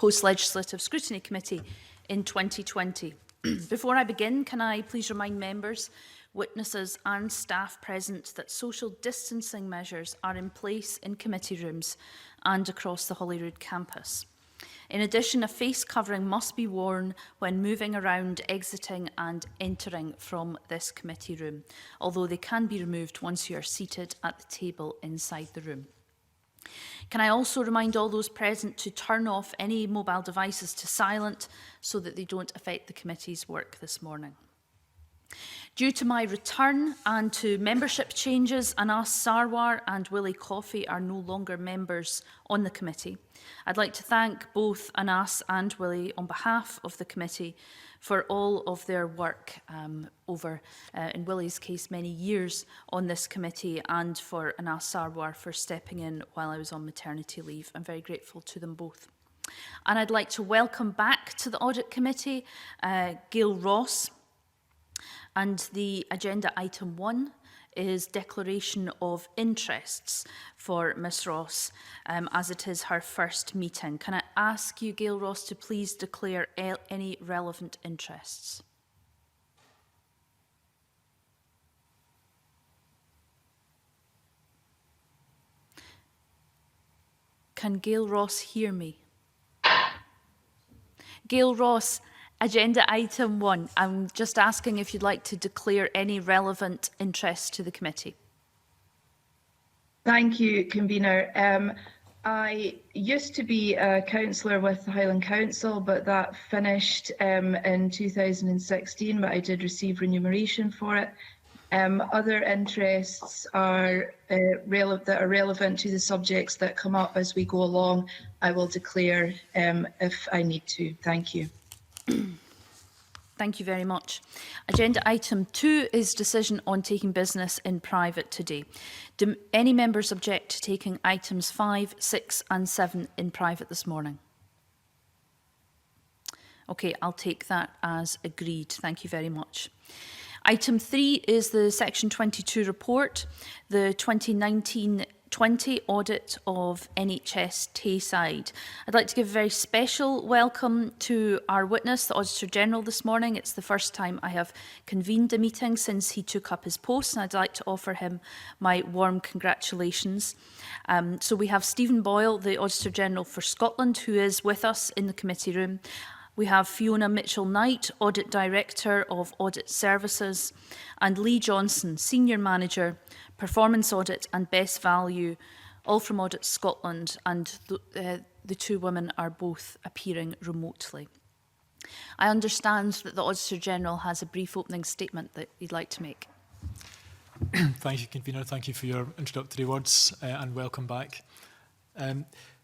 Post-Legislative Scrutiny Committee in 2020. Before I begin, can I please remind members, witnesses and staff present that social distancing measures are in place in committee rooms and across the Holyrood campus. In addition, a face covering must be worn when moving around, exiting and entering from this committee room, although they can be removed once you are seated at the table inside the room. Can I also remind all those present to turn off any mobile devices to silent so that they don't affect the committee's work this morning. Due to my return and to membership changes, Anas Sarwar and Willie Coffey are no longer members on the committee. I'd like to thank both Anas and Willie on behalf of the committee for all of their work over, in Willie's case, many years on this committee, and for Anas Sarwar for stepping in while I was on maternity leave. I'm very grateful to them both. And I'd like to welcome back to the Audit Committee Gail Ross. And the agenda item 1 is declaration of interests for Ms Ross, as it is her first meeting. Can I ask you, Gail Ross, to please declare any relevant interests? Can Gail Ross hear me? Gail Ross, agenda item 1. I'm just asking if you'd like to declare any relevant interests to the committee. Thank you, Convener. I used to be a councillor with the Highland Council, but that finished in 2016, but I did receive remuneration for it. Other interests are that are relevant to the subjects that come up as we go along. I will declare if I need to. Thank you. Thank you very much. Agenda item 2 is decision on taking business in private today. Do any members object to taking items 5, 6 and 7 in private this morning? Okay, I'll take that as agreed. Thank you very much. Item 3 is the Section 22 report, the 2019-20 audit of NHS Tayside. I'd like to give a very special welcome to our witness, the Auditor General, this morning. It's the first time I have convened a meeting since he took up his post, and I'd like to offer him my warm congratulations. So we have Stephen Boyle, the Auditor General for Scotland, who is with us in the committee room. We have Fiona Mitchell-Knight, Audit Director of Audit Services, and Lee Johnson, Senior Manager, Performance Audit and Best Value, all from Audit Scotland, and the two women are both appearing remotely. I understand that the Auditor General has a brief opening statement that he'd like to make. Thank you, Convener. Thank you for your introductory words and welcome back.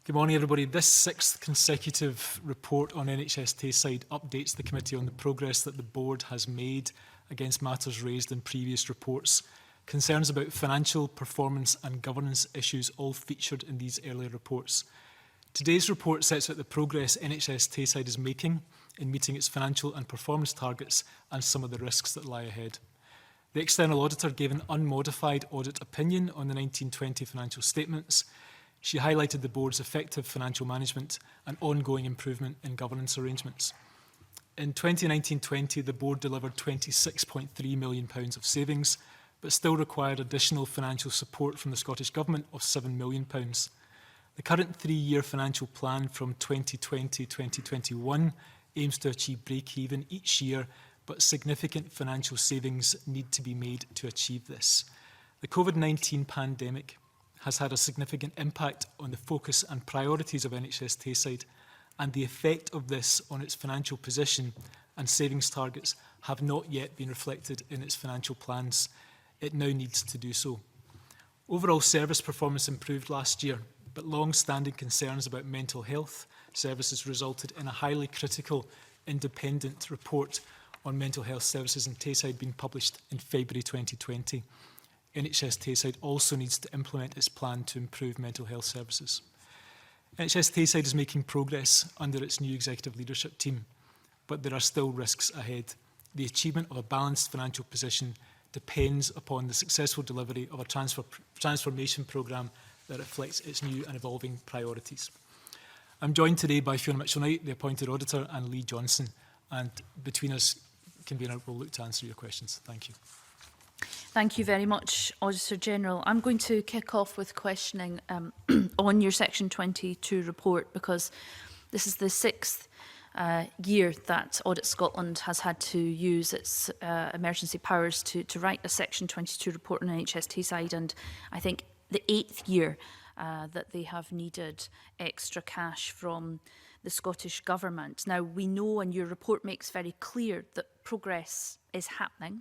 Good morning, everybody. This 6th consecutive report on NHS Tayside updates the committee on the progress that the board has made against matters raised in previous reports. Concerns about financial, performance and governance issues all featured in these earlier reports. Today's report sets out the progress NHS Tayside is making in meeting its financial and performance targets and some of the risks that lie ahead. The external auditor gave an unmodified audit opinion on the 1920 financial statements. She highlighted the board's effective financial management and ongoing improvement in governance arrangements. In 2019-20, the board delivered £26.3 million of savings, but still required additional financial support from the Scottish Government of £7 million. The current 3-year financial plan from 2020-2021 aims to achieve break-even each year, but significant financial savings need to be made to achieve this. The COVID-19 pandemic has had a significant impact on the focus and priorities of NHS Tayside, and the effect of this on its financial position and savings targets have not yet been reflected in its financial plans. It now needs to do so. Overall service performance improved last year, but long-standing concerns about mental health services resulted in a highly critical independent report on mental health services in Tayside being published in February 2020. NHS Tayside also needs to implement its plan to improve mental health services. NHS Tayside is making progress under its new executive leadership team, but there are still risks ahead. The achievement of a balanced financial position depends upon the successful delivery of a transformation programme that reflects its new and evolving priorities. I'm joined today by Fiona Mitchell-Knight, the appointed auditor, and Lee Johnson. And between us, convener, we'll look to answer your questions. Thank you. Thank you very much, Auditor General. I'm going to kick off with questioning on your Section 22 report, because this is the 6th year that Audit Scotland has had to use its emergency powers to write a Section 22 report on NHS Tayside, and I think the 8th year that they have needed extra cash from the Scottish Government. Now, we know, and your report makes very clear, that progress is happening,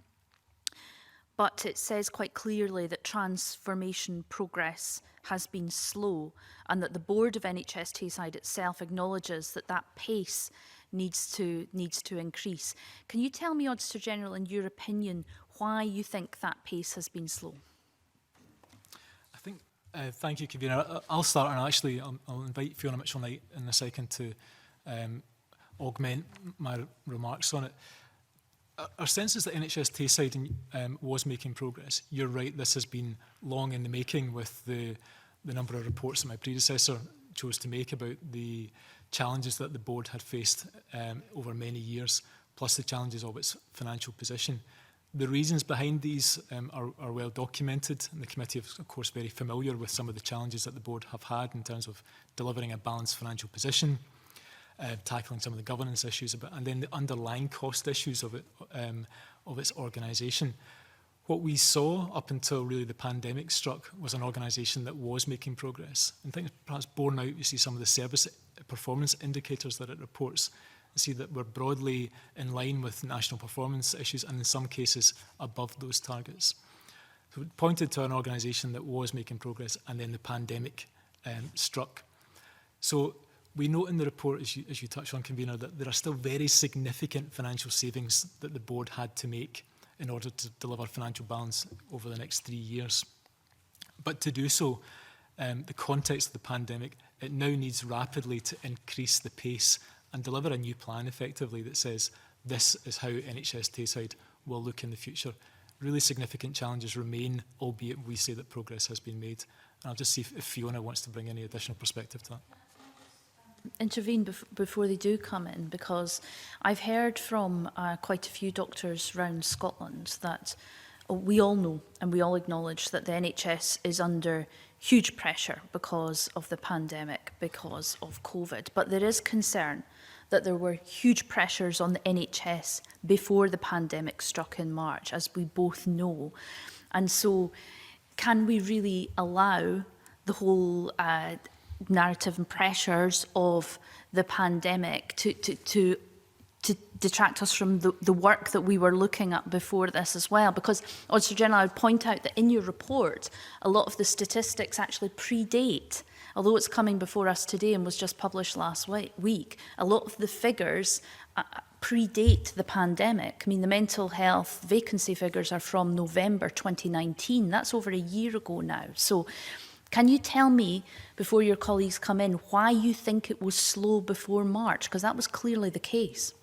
but it says quite clearly that transformation progress has been slow, and that the Board of NHS Tayside itself acknowledges that that pace needs to increase. Can you tell me, Auditor General, in your opinion, why you think that pace has been slow? I think, thank you, convener. I'll start, and actually I'll invite Fiona Mitchell-Knight in a second to augment my remarks on it. Our sense is that NHS Tayside was making progress. You're right, this has been long in the making, with the number of reports that my predecessor chose to make about the challenges that the board had faced over many years, plus the challenges of its financial position. The reasons behind these are well documented, and the committee is of course very familiar with some of the challenges that the board have had in terms of delivering a balanced financial position, tackling some of the governance issues, and then the underlying cost issues of its organisation. What we saw up until really the pandemic struck was an organisation that was making progress. And things perhaps borne out, you see some of the service performance indicators that it reports. You see that we're broadly in line with national performance issues, and in some cases above those targets. So it pointed to an organisation that was making progress, and then the pandemic struck. So we note in the report, as you touched on, convener, that there are still very significant financial savings that the board had to make in order to deliver financial balance over the next 3 years. But to do so, the context of the pandemic, it now needs rapidly to increase the pace and deliver a new plan effectively that says this is how NHS Tayside will look in the future. Really significant challenges remain, albeit we say that progress has been made. And I'll just see if Fiona wants to bring any additional perspective to that. Intervene before they do come in, because I've heard from quite a few doctors around Scotland that we all know and we all acknowledge that the NHS is under huge pressure because of the pandemic, because of COVID. But there is concern that there were huge pressures on the NHS before the pandemic struck in March, as we both know. And so can we really allow the whole narrative and pressures of the pandemic to detract us from the work that we were looking at before this as well? Because, Auditor General, I would point out that in your report, a lot of the statistics actually predate, although it's coming before us today and was just published last week, a lot of the figures predate the pandemic. I mean, the mental health vacancy figures are from November 2019. That's over a year ago now. So can you tell me, before your colleagues come in, why you think it was slow before March? Because that was clearly the case.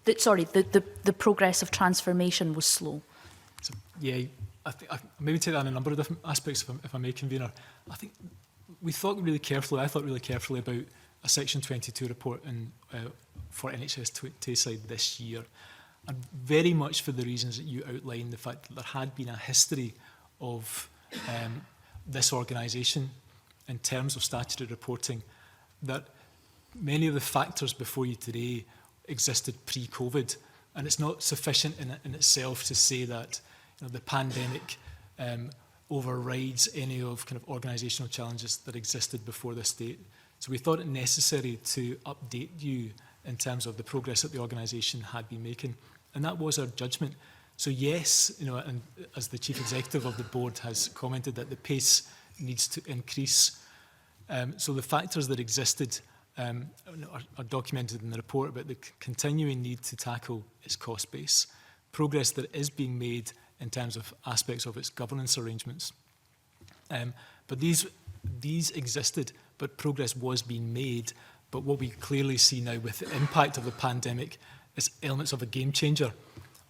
The progress of transformation was slow. So, yeah, I maybe take that in a number of different aspects, if I may, convener. I think I thought really carefully about a Section 22 report for NHS Tayside this year. And very much for the reasons that you outlined, the fact that there had been a history of this organisation in terms of statutory reporting, that many of the factors before you today existed pre-COVID, and it's not sufficient in itself to say that the pandemic overrides any of kind of organisational challenges that existed before this date. So we thought it necessary to update you in terms of the progress that the organisation had been making, and that was our judgment. So yes, and as the Chief Executive of the board has commented, that the pace needs to increase. So the factors that existed are documented in the report about the continuing need to tackle its cost base, progress that is being made in terms of aspects of its governance arrangements. But these existed, but progress was being made. But what we clearly see now with the impact of the pandemic is elements of a game changer.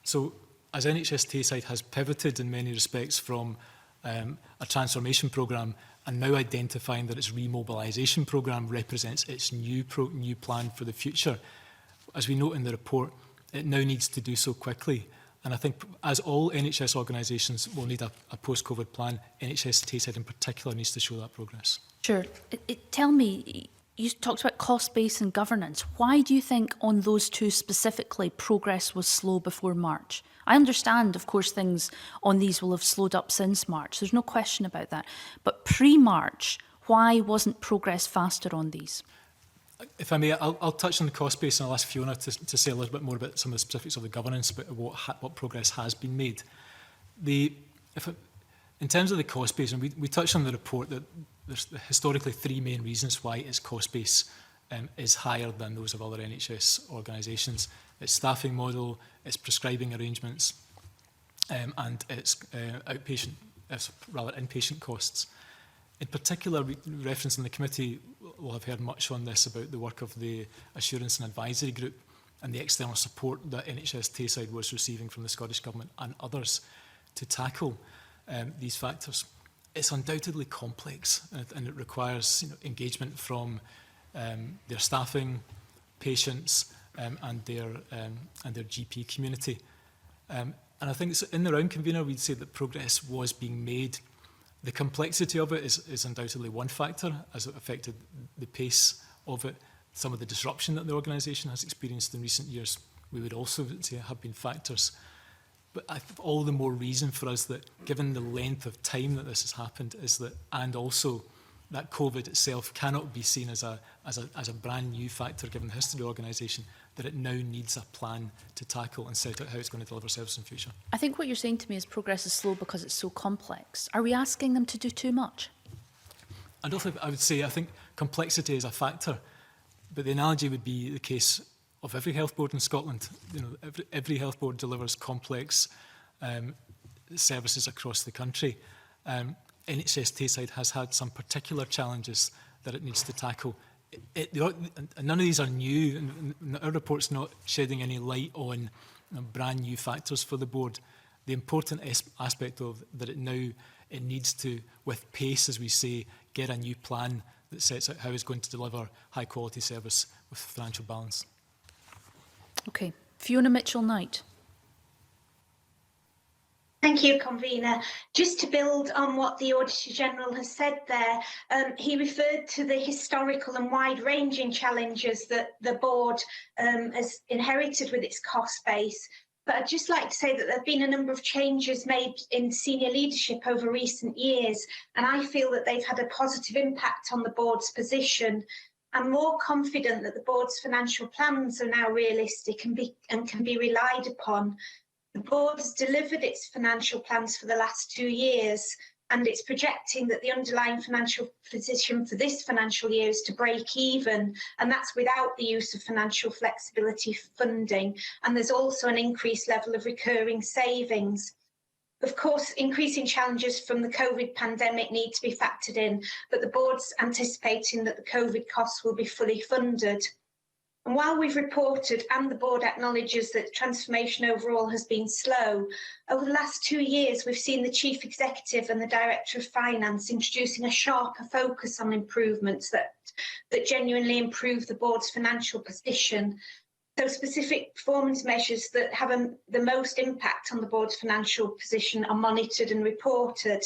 So as NHS Tayside has pivoted in many respects from a transformation programme, and now identifying that its remobilisation programme represents its new plan for the future. As we note in the report, it now needs to do so quickly. And I think, as all NHS organisations will need a post-COVID plan, NHS Tayside in particular needs to show that progress. Sure. Tell me, you talked about cost base and governance. Why do you think on those two specifically progress was slow before March? I understand, of course, things on these will have slowed up since March. There's no question about that. But pre-March, why wasn't progress faster on these? If I may, I'll touch on the cost base and I'll ask Fiona to say a little bit more about some of the specifics of the governance, but what progress has been made. In terms of the cost base, and we touched on the report that there's historically three main reasons why its cost base is higher than those of other NHS organisations. Its staffing model, its prescribing arrangements, and its inpatient costs. In particular, reference in the committee will have heard much on this about the work of the Assurance and Advisory Group and the external support that NHS Tayside was receiving from the Scottish Government and others to tackle these factors. It's undoubtedly complex, and it requires engagement from their staffing, patients, and their GP community. And I think in the round, convener, we'd say that progress was being made. The complexity of it is undoubtedly one factor, as it affected the pace of it. Some of the disruption that the organisation has experienced in recent years, we would also say have been factors. But I think all the more reason for us that, given the length of time that this has happened, is that, and also that COVID itself cannot be seen as a brand new factor, given the history of the organisation, that it now needs a plan to tackle and set out how it's going to deliver service in the future. I think what you're saying to me is progress is slow because it's so complex. Are we asking them to do too much? I think complexity is a factor, but the analogy would be the case of every health board in Scotland. Every health board delivers complex services across the country. NHS Tayside has had some particular challenges that it needs to tackle. None of these are new, and our report's not shedding any light on brand new factors for the board. The important aspect of that it needs to, with pace, as we say, get a new plan that sets out how it's going to deliver high quality service with financial balance. Okay, Fiona Mitchell-Knight. Thank you, convener. Just to build on what the Auditor General has said there, he referred to the historical and wide-ranging challenges that the board has inherited with its cost base. But I'd just like to say that there have been a number of changes made in senior leadership over recent years, and I feel that they've had a positive impact on the board's position. I'm more confident that the board's financial plans are now realistic and can be relied upon. The board has delivered its financial plans for the last 2 years, and it's projecting that the underlying financial position for this financial year is to break even, and that's without the use of financial flexibility funding. And there's also an increased level of recurring savings. Of course, increasing challenges from the COVID pandemic need to be factored in, but the board's anticipating that the COVID costs will be fully funded. And while we've reported and the board acknowledges that transformation overall has been slow, over the last 2 years we've seen the Chief Executive and the Director of Finance introducing a sharper focus on improvements that genuinely improve the board's financial position. So specific performance measures that have the most impact on the board's financial position are monitored and reported.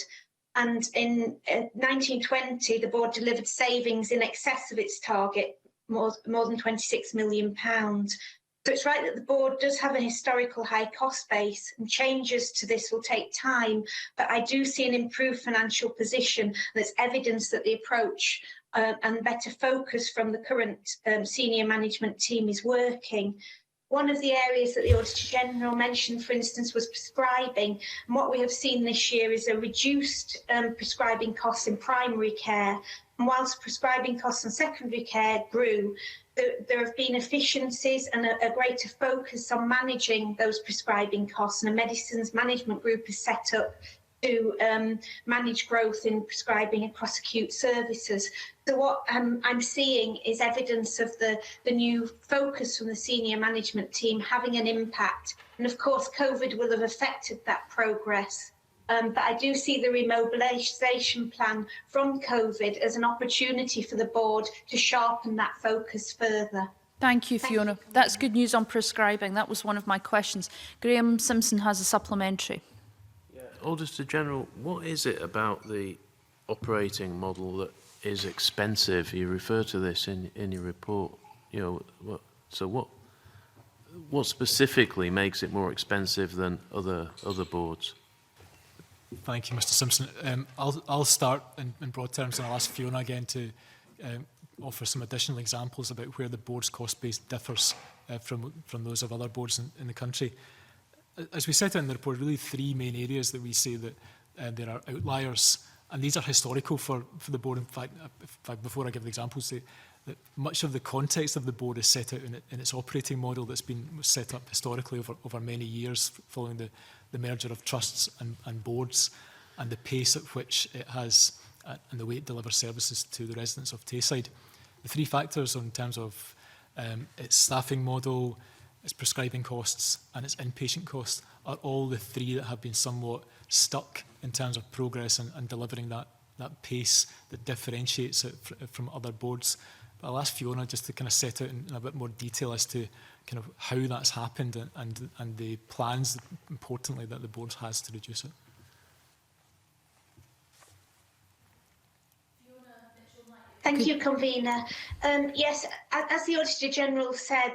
And in 1920, the board delivered savings in excess of its target, more than £26 million. So it's right that the board does have a historical high cost base, and changes to this will take time, but I do see an improved financial position. There's evidence that the approach and better focus from the current senior management team is working. One of the areas that the Auditor General mentioned, for instance, was prescribing. And what we have seen this year is a reduced prescribing costs in primary care. And whilst prescribing costs in secondary care grew, there have been efficiencies and a greater focus on managing those prescribing costs. And a medicines management group is set up to manage growth in prescribing across acute services. So what I'm seeing is evidence of the new focus from the senior management team having an impact. And of course, COVID will have affected that progress. but I do see the remobilisation plan from COVID as an opportunity for the board to sharpen that focus further. Thank you, Fiona. That's good news on prescribing. That was one of my questions. Graham Simpson has a supplementary. Auditor General, what is it about the operating model that is expensive? You refer to this in your report. You know, what specifically makes it more expensive than other boards? Thank you, Mr Simpson. I'll start in broad terms, and I'll ask Fiona again to offer some additional examples about where the board's cost base differs from those of other boards in the country. As we set out in the report, really three main areas that we say that there are outliers, and these are historical for the board. In fact, before I give the examples, say that much of the context of the board is set out in its operating model that's been set up historically over many years following the merger of trusts and boards, and the pace at which it has and the way it delivers services to the residents of Tayside. The three factors in terms of its staffing model, its prescribing costs and its inpatient costs are all the three that have been somewhat stuck in terms of progress and delivering that pace that differentiates it from other boards. But I'll ask Fiona just to kind of set out in a bit more detail as to kind of how that's happened and the plans, importantly, that the board has to reduce it. Thank you, Convener. Yes, as the Auditor General said,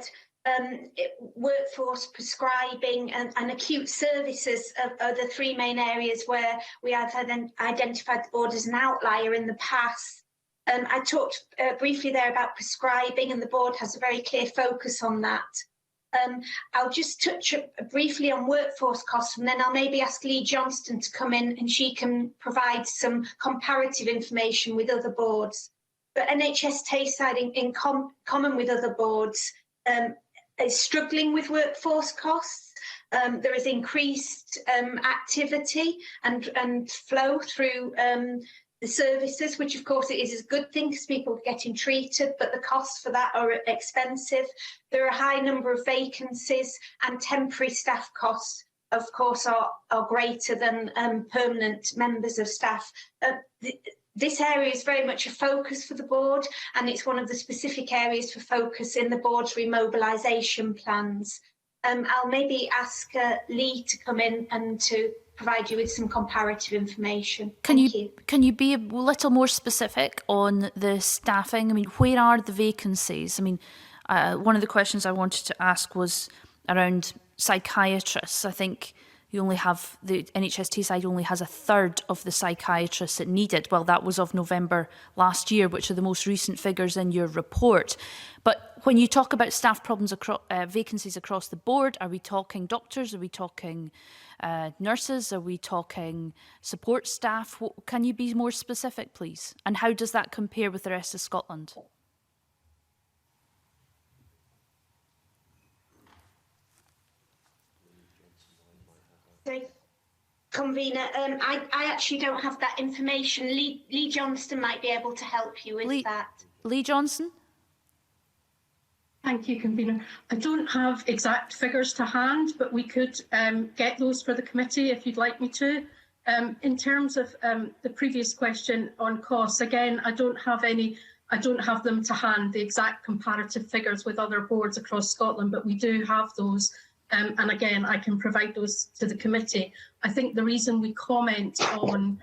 workforce prescribing and acute services are the three main areas where we have identified the board as an outlier in the past. I talked briefly there about prescribing, and the board has a very clear focus on that. I'll just touch briefly on workforce costs, and then I'll maybe ask Lee Johnston to come in and she can provide some comparative information with other boards. But NHS Tayside, in common with other boards, is struggling with workforce costs. There is increased activity and flow through the services, which of course it is a good thing because people are getting treated, but the costs for that are expensive. There are a high number of vacancies, and temporary staff costs, of course, are greater than permanent members of staff. This area is very much a focus for the board, and it's one of the specific areas for focus in the board's remobilisation plans. I'll maybe ask Lee to come in and to provide you with some comparative information. Can you be a little more specific on the staffing? I mean, where are the vacancies? I mean, one of the questions I wanted to ask was around psychiatrists. I think you only have, the NHS Tayside only has a third of the psychiatrists it needed. Well, that was of November last year, which are the most recent figures in your report. But when you talk about staff problems, vacancies across the board, are we talking doctors? Are we talking nurses? Are we talking support staff? Can you be more specific, please? And how does that compare with the rest of Scotland? Convener, I actually don't have that information. Lee Johnston might be able to help you with that. Lee Johnston? Thank you, Convener. I don't have exact figures to hand, but we could get those for the committee if you'd like me to. In terms of the previous question on costs, again, I don't have them to hand, the exact comparative figures with other boards across Scotland, but we do have those. And again, I can provide those to the committee. I think the reason we comment on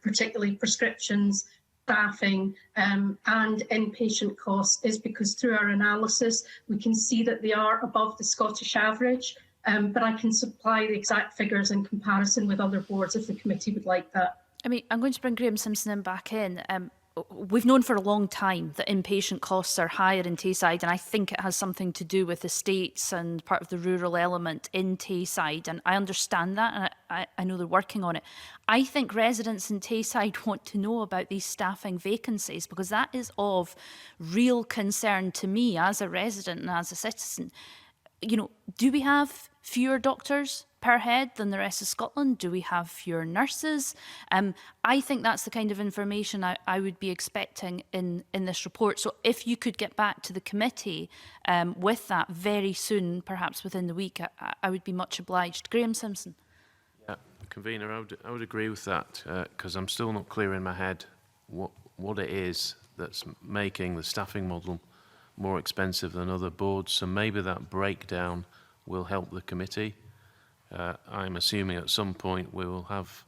particularly prescriptions, staffing and inpatient costs is because through our analysis, we can see that they are above the Scottish average. But I can supply the exact figures in comparison with other boards if the committee would like that. I mean, I'm going to bring Graham Simpson back in. We've known for a long time that inpatient costs are higher in Tayside, and I think it has something to do with estates and part of the rural element in Tayside, and I understand that, and I know they're working on it. I think residents in Tayside want to know about these staffing vacancies because that is of real concern to me as a resident and as a citizen. You know, do we have fewer doctors per head than the rest of Scotland? Do we have fewer nurses? I think that's the kind of information I would be expecting in this report. So if you could get back to the committee with that very soon, perhaps within the week, I would be much obliged. Graham Simpson. Yeah, Convener, I would agree with that, because I'm still not clear in my head what it is that's making the staffing model more expensive than other boards. So maybe that breakdown will help the committee. I'm assuming at some point we will have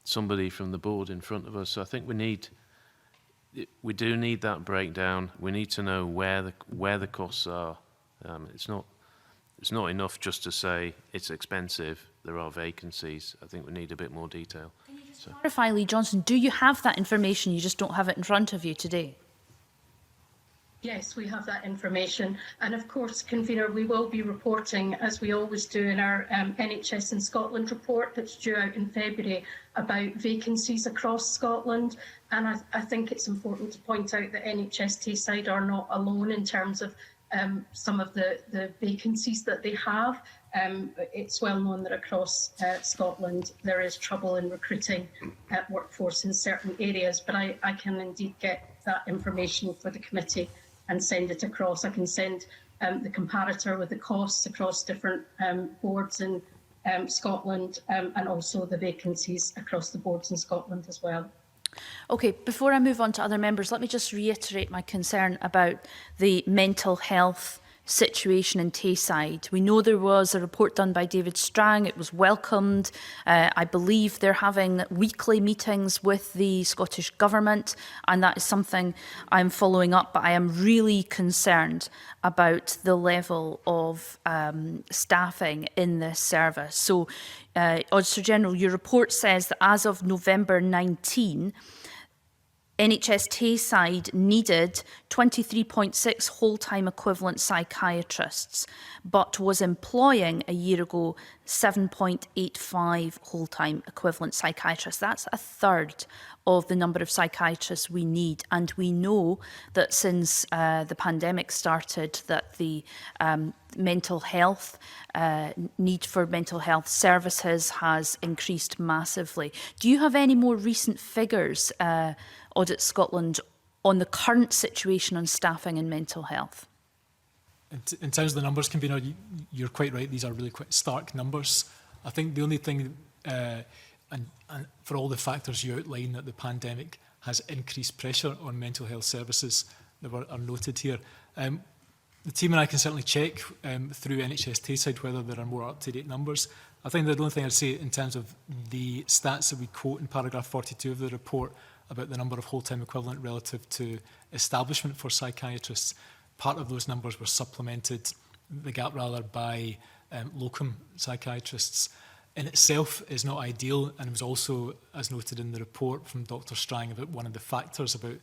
somebody from the board in front of us. So I think we do need that breakdown. We need to know where the costs are. It's not enough just to say it's expensive, there are vacancies. I think we need a bit more detail. Can you just clarify, Lee Johnson, do you have that information, you just don't have it in front of you today? Yes, we have that information. And of course, Convener, we will be reporting, as we always do in our NHS in Scotland report that's due out in February, about vacancies across Scotland. And I think it's important to point out that NHS Tayside are not alone in terms of some of the vacancies that they have. It's well known that across Scotland there is trouble in recruiting workforce in certain areas, but I can indeed get that information for the committee and send it across. I can send the comparator with the costs across different boards in Scotland and also the vacancies across the boards in Scotland as well. Okay, before I move on to other members, let me just reiterate my concern about the mental health situation in Tayside. We know there was a report done by David Strang. It was welcomed. I believe they're having weekly meetings with the Scottish Government, and that is something I'm following up, but I am really concerned about the level of staffing in this service. So, Auditor General, your report says that as of November 19, NHS Tayside needed 23.6 whole-time equivalent psychiatrists, but was employing a year ago 7.85 whole-time equivalent psychiatrists. That's a third of the number of psychiatrists we need. And we know that since the pandemic started, that the mental health need for mental health services has increased massively. Do you have any more recent figures, Audit Scotland, on the current situation on staffing and mental health? In terms of the numbers, Convener, you're quite right. These are really quite stark numbers. I think the only thing, and for all the factors you outline, that the pandemic has increased pressure on mental health services that are noted here. The team and I can certainly check through NHS Tayside whether there are more up-to-date numbers. I think the only thing I'd say in terms of the stats that we quote in paragraph 42 of the report about the number of whole-time equivalent relative to establishment for psychiatrists, part of those numbers were supplemented, the gap rather, by locum psychiatrists. In itself is not ideal, and it was also, as noted in the report from Dr. Strang, about one of the factors about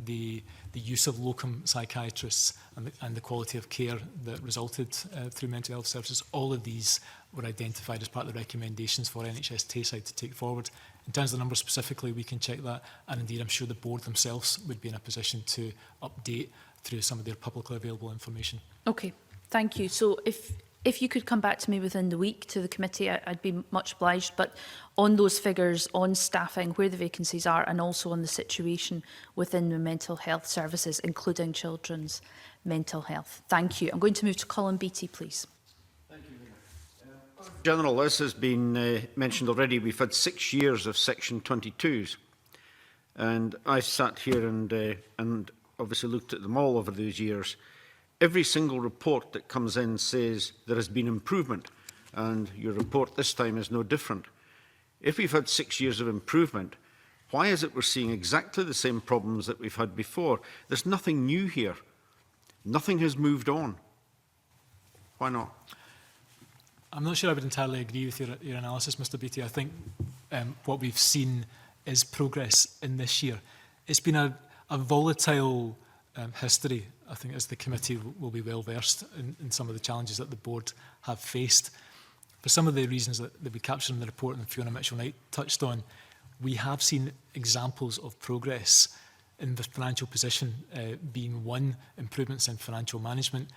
the use of locum psychiatrists and the quality of care that resulted through mental health services. All of these were identified as part of the recommendations for NHS Tayside to take forward. In terms of the numbers specifically, we can check that, and indeed I'm sure the board themselves would be in a position to update through some of their publicly available information. Okay, thank you. So if you could come back to me within the week to the committee, I'd be much obliged. But on those figures, on staffing, where the vacancies are, and also on the situation within the mental health services, including children's mental health. Thank you. I'm going to move to Colin Beattie, please. Thank you, General, as has been mentioned already, we've had 6 years of Section 22s. And I've sat here and obviously looked at them all over those years. Every single report that comes in says there has been improvement, and your report this time is no different. If we've had 6 years of improvement, why is it we're seeing exactly the same problems that we've had before? There's nothing new here. Nothing has moved on. Why not? I'm not sure I would entirely agree with your analysis, Mr. Beattie. I think what we've seen is progress in this year. It's been a volatile history, I think, as the committee will be well versed in some of the challenges that the board have faced. For some of the reasons that we captured in the report and Fiona Mitchell-Knight touched on, we have seen examples of progress in the financial position being one, improvements in financial management,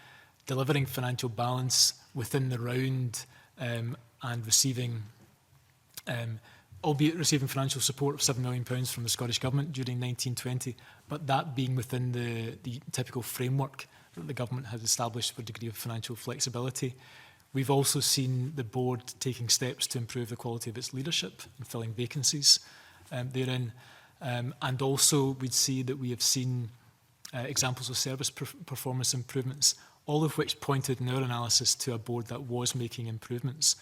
delivering financial balance within the round and receiving, albeit receiving financial support of £7 million from the Scottish Government during 1920, but that being within the typical framework that the Government has established for a degree of financial flexibility. We've also seen the board taking steps to improve the quality of its leadership and filling vacancies therein. And also we'd see that we have seen examples of service performance improvements, all of which pointed in our analysis to a board that was making improvements.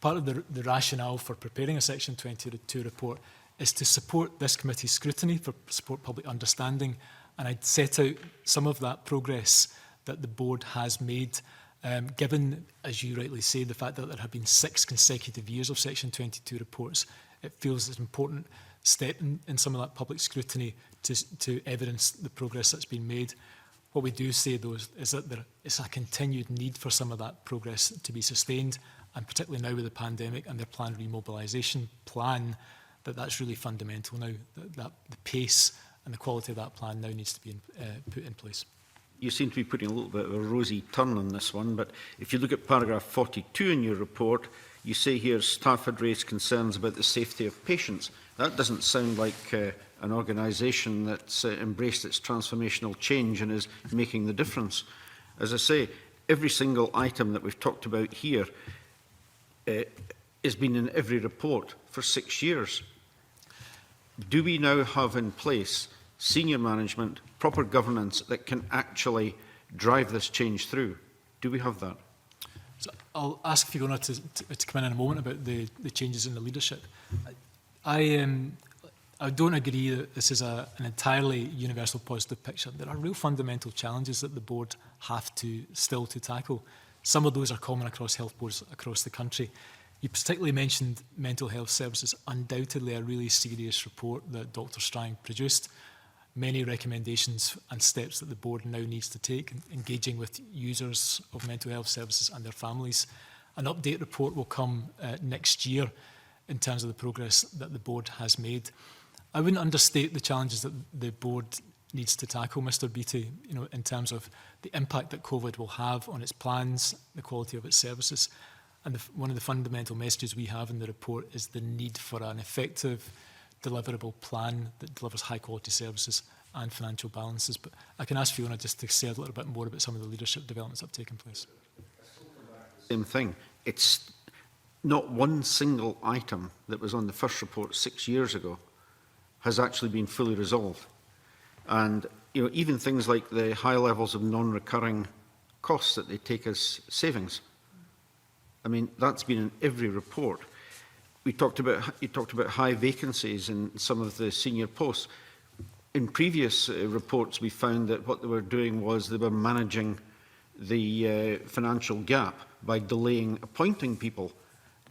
Part of the rationale for preparing a Section 22 report is to support this committee's scrutiny, for support public understanding, and I'd set out some of that progress that the board has made, given, as you rightly say, the fact that there have been 6 consecutive years of Section 22 reports. It feels it's an important step in some of that public scrutiny to evidence the progress that's been made. What we do say, though, is that there is a continued need for some of that progress to be sustained, and particularly now with the pandemic and their planned remobilisation plan, that's really fundamental now, that the pace and the quality of that plan now needs to be put in place. You seem to be putting a little bit of a rosy turn on this one, but if you look at paragraph 42 in your report, you say here staff had raised concerns about the safety of patients. That doesn't sound like an organisation that's embraced its transformational change and is making the difference. As I say, every single item that we've talked about here has been in every report for 6 years. Do we now have in place senior management, proper governance that can actually drive this change through? Do we have that? So I'll ask Fiona to come in a moment about the changes in the leadership. I don't agree that this is an entirely universal positive picture. There are real fundamental challenges that the board have to still to tackle. Some of those are common across health boards across the country. You particularly mentioned mental health services, undoubtedly a really serious report that Dr. Strang produced. Many recommendations and steps that the board now needs to take, engaging with users of mental health services and their families. An update report will come next year in terms of the progress that the board has made. I wouldn't understate the challenges that the board needs to tackle, Mr. Beattie, in terms of the impact that COVID will have on its plans, the quality of its services. And one of the fundamental messages we have in the report is the need for an effective, deliverable plan that delivers high-quality services and financial balances. But I can ask Fiona just to say a little bit more about some of the leadership developments that have taken place. Same thing. It's not one single item that was on the first report 6 years ago has actually been fully resolved. And even things like the high levels of non-recurring costs that they take as savings. I mean, that's been in every report. You talked about high vacancies in some of the senior posts. In previous reports, we found that what they were doing was they were managing the financial gap by delaying appointing people,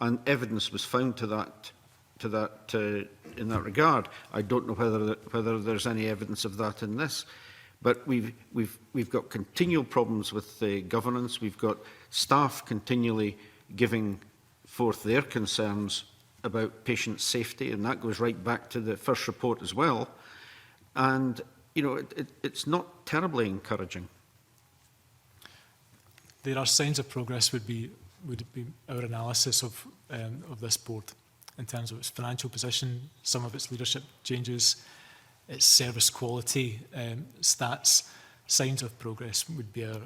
and evidence was found in that regard. I don't know whether there's any evidence of that in this, but we've got continual problems with the governance. We've got staff continually giving forth their concerns about patient safety, and that goes right back to the first report as well. And it's not terribly encouraging. There are signs of progress would be our analysis of this board in terms of its financial position, some of its leadership changes, its service quality stats. Signs of progress would be our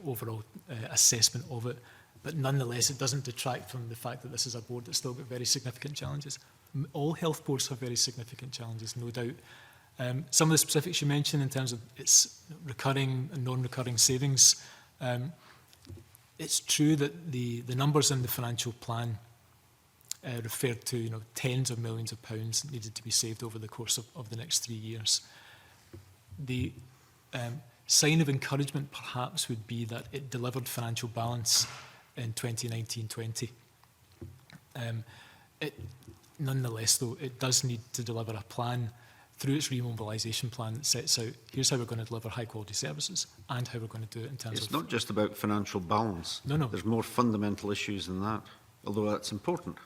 overall assessment of it. But nonetheless, it doesn't detract from the fact that this is a board that's still got very significant challenges. All health boards have very significant challenges, no doubt. Some of the specifics you mentioned in terms of its recurring and non-recurring savings, it's true that the numbers in the financial plan referred to tens of millions of pounds needed to be saved over the course of the next 3 years. The sign of encouragement perhaps would be that it delivered financial balance in 2019-20. Nonetheless, though, it does need to deliver a plan through its remobilisation plan that sets out, here's how we're going to deliver high-quality services and how we're going to do it in terms of... It's not just about financial balance. No. There's more fundamental issues than that, although that's important.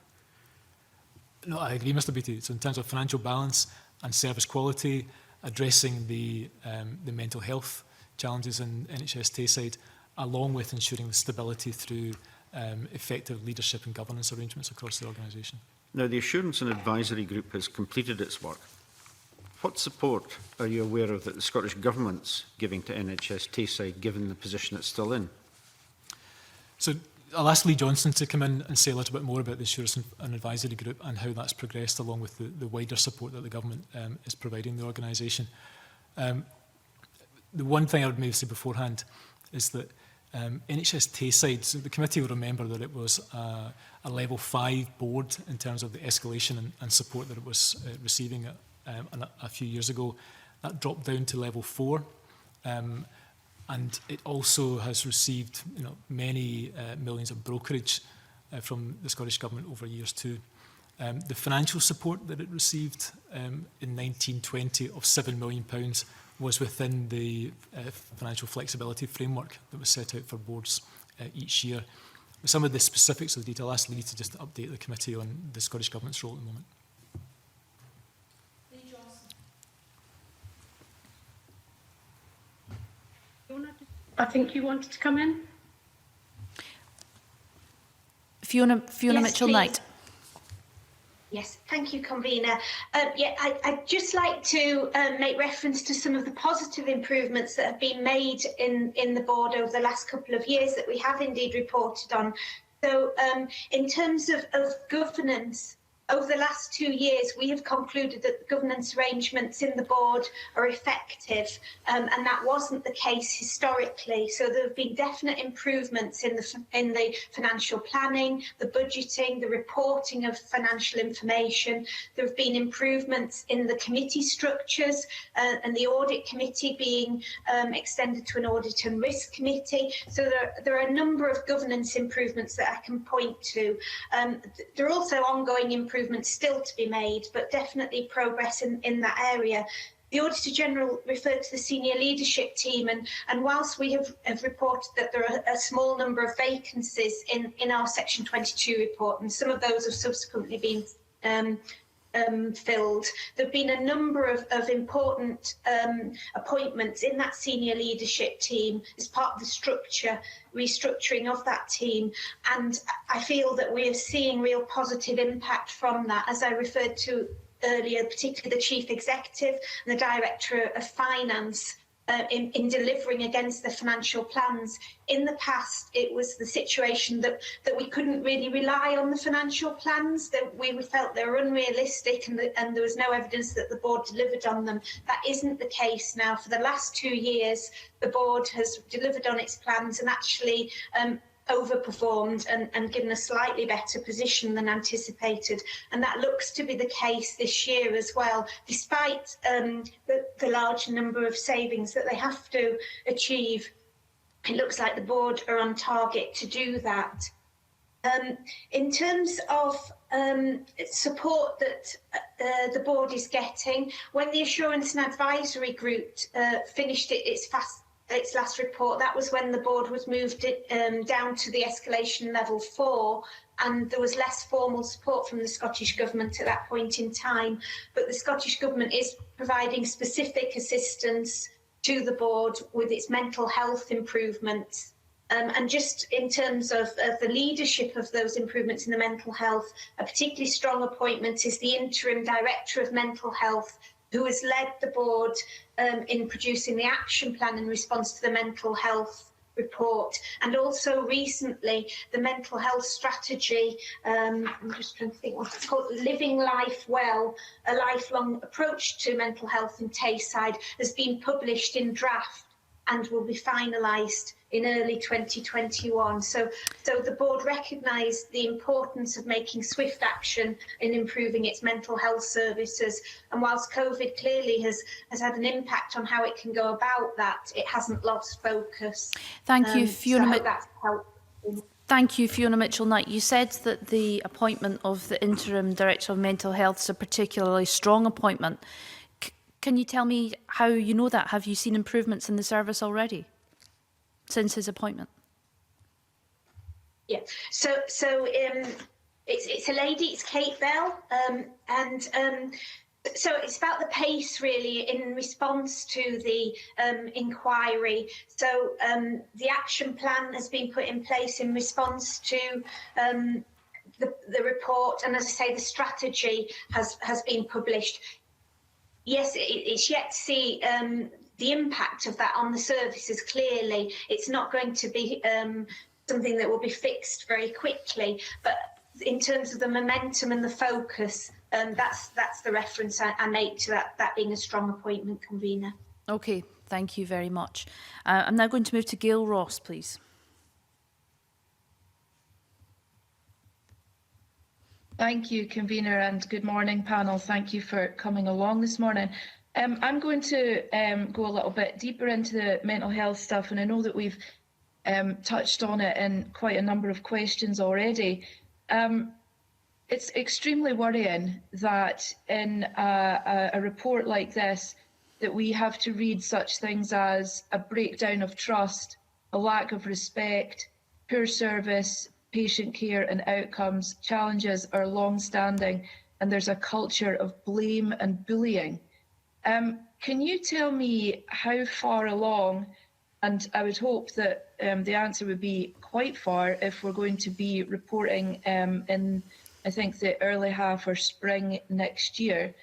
No, I agree, Mr. Beattie. So in terms of financial balance and service quality, addressing the mental health challenges in NHS Tayside, along with ensuring the stability through effective leadership and governance arrangements across the organisation. Now, the Assurance and Advisory Group has completed its work. What support are you aware of that the Scottish Government's giving to NHS Tayside, given the position it's still in? So I'll ask Lee Johnson to come in and say a little bit more about the Assurance and Advisory Group and how that's progressed, along with the wider support that the government is providing the organisation. The one thing I would maybe say beforehand is that NHS Tayside, so the committee will remember that it was a level 5 board in terms of the escalation and support that it was receiving a few years ago. That dropped down to level 4. And it also has received many millions of brokerage from the Scottish Government over years too. The financial support that it received in 1920 of £7 million was within the financial flexibility framework that was set out for boards each year. Some of the specifics of the detail, I'll ask Lee to just update the committee on the Scottish Government's role at the moment. I think you wanted to come in. Fiona Yes, Mitchell-Knight. Yes, thank you, Convener. I'd just like to make reference to some of the positive improvements that have been made in the board over the last couple of years that we have indeed reported on. So in terms of governance, over the last 2 years, we have concluded that the governance arrangements in the board are effective, and that wasn't the case historically. So there have been definite improvements in the financial planning, the budgeting, the reporting of financial information. There have been improvements in the committee structures and the audit committee being extended to an audit and risk committee. So there are a number of governance improvements that I can point to. There are also ongoing improvements still to be made, but definitely progress in that area. The Auditor General referred to the senior leadership team, and whilst we have reported that there are a small number of vacancies in our Section 22 report, and some of those have subsequently been filled, there have been a number of important appointments in that senior leadership team as part of the restructuring of that team, and I feel that we are seeing real positive impact from that, as I referred to earlier, particularly the Chief Executive and the Director of Finance in delivering against the financial plans. In the past, it was the situation that we couldn't really rely on the financial plans, that we felt they were unrealistic and there was no evidence that the board delivered on them. That isn't the case now. For the last 2 years, the board has delivered on its plans and actually overperformed and given a slightly better position than anticipated, and that looks to be the case this year as well, despite the large number of savings that they have to achieve. It looks like the board are on target to do that. In terms of support that the board is getting, when the Assurance and Advisory Group finished its last report, that was when the board was moved down to the escalation level 4, and there was less formal support from the Scottish Government at that point in time. But the Scottish Government is providing specific assistance to the board with its mental health improvements. And just in terms of the leadership of those improvements in the mental health, a particularly strong appointment is the Interim Director of Mental Health, who has led the board in producing the action plan in response to the mental health report, and also recently the mental health strategy, I'm just trying to think what it's called, Living Life Well, a lifelong approach to mental health in Tayside, has been published in draft and will be finalised in early 2021. So the board recognised the importance of making swift action in improving its mental health services. And whilst COVID clearly has had an impact on how it can go about that, it hasn't lost focus. Thank you, Fiona. So that's helpful. Thank you, Fiona Mitchell-Knight. You said that the appointment of the Interim Director of Mental Health is a particularly strong appointment. Can you tell me how you know that? Have you seen improvements in the service already since his appointment? Yeah, so it's a lady, it's Kate Bell, so it's about the pace really in response to the inquiry. So the action plan has been put in place in response to the report, and as I say, the strategy has been published. Yes, it's yet to see the impact of that on the services. Clearly, it's not going to be something that will be fixed very quickly. But in terms of the momentum and the focus, that's the reference I make to that being a strong appointment, convener. Okay, thank you very much. I'm now going to move to Gail Ross, please. Thank you, convener, and good morning, panel. Thank you for coming along this morning. I'm going to go a little bit deeper into the mental health stuff, and I know that we've touched on it in quite a number of questions already. It's extremely worrying that in a report like this, that we have to read such things as a breakdown of trust, a lack of respect, poor service, patient care and outcomes. Challenges are long-standing, and there's a culture of blame and bullying. Can you tell me how far along, and I would hope that the answer would be quite far if we're going to be reporting in, I think, the early half or spring next year,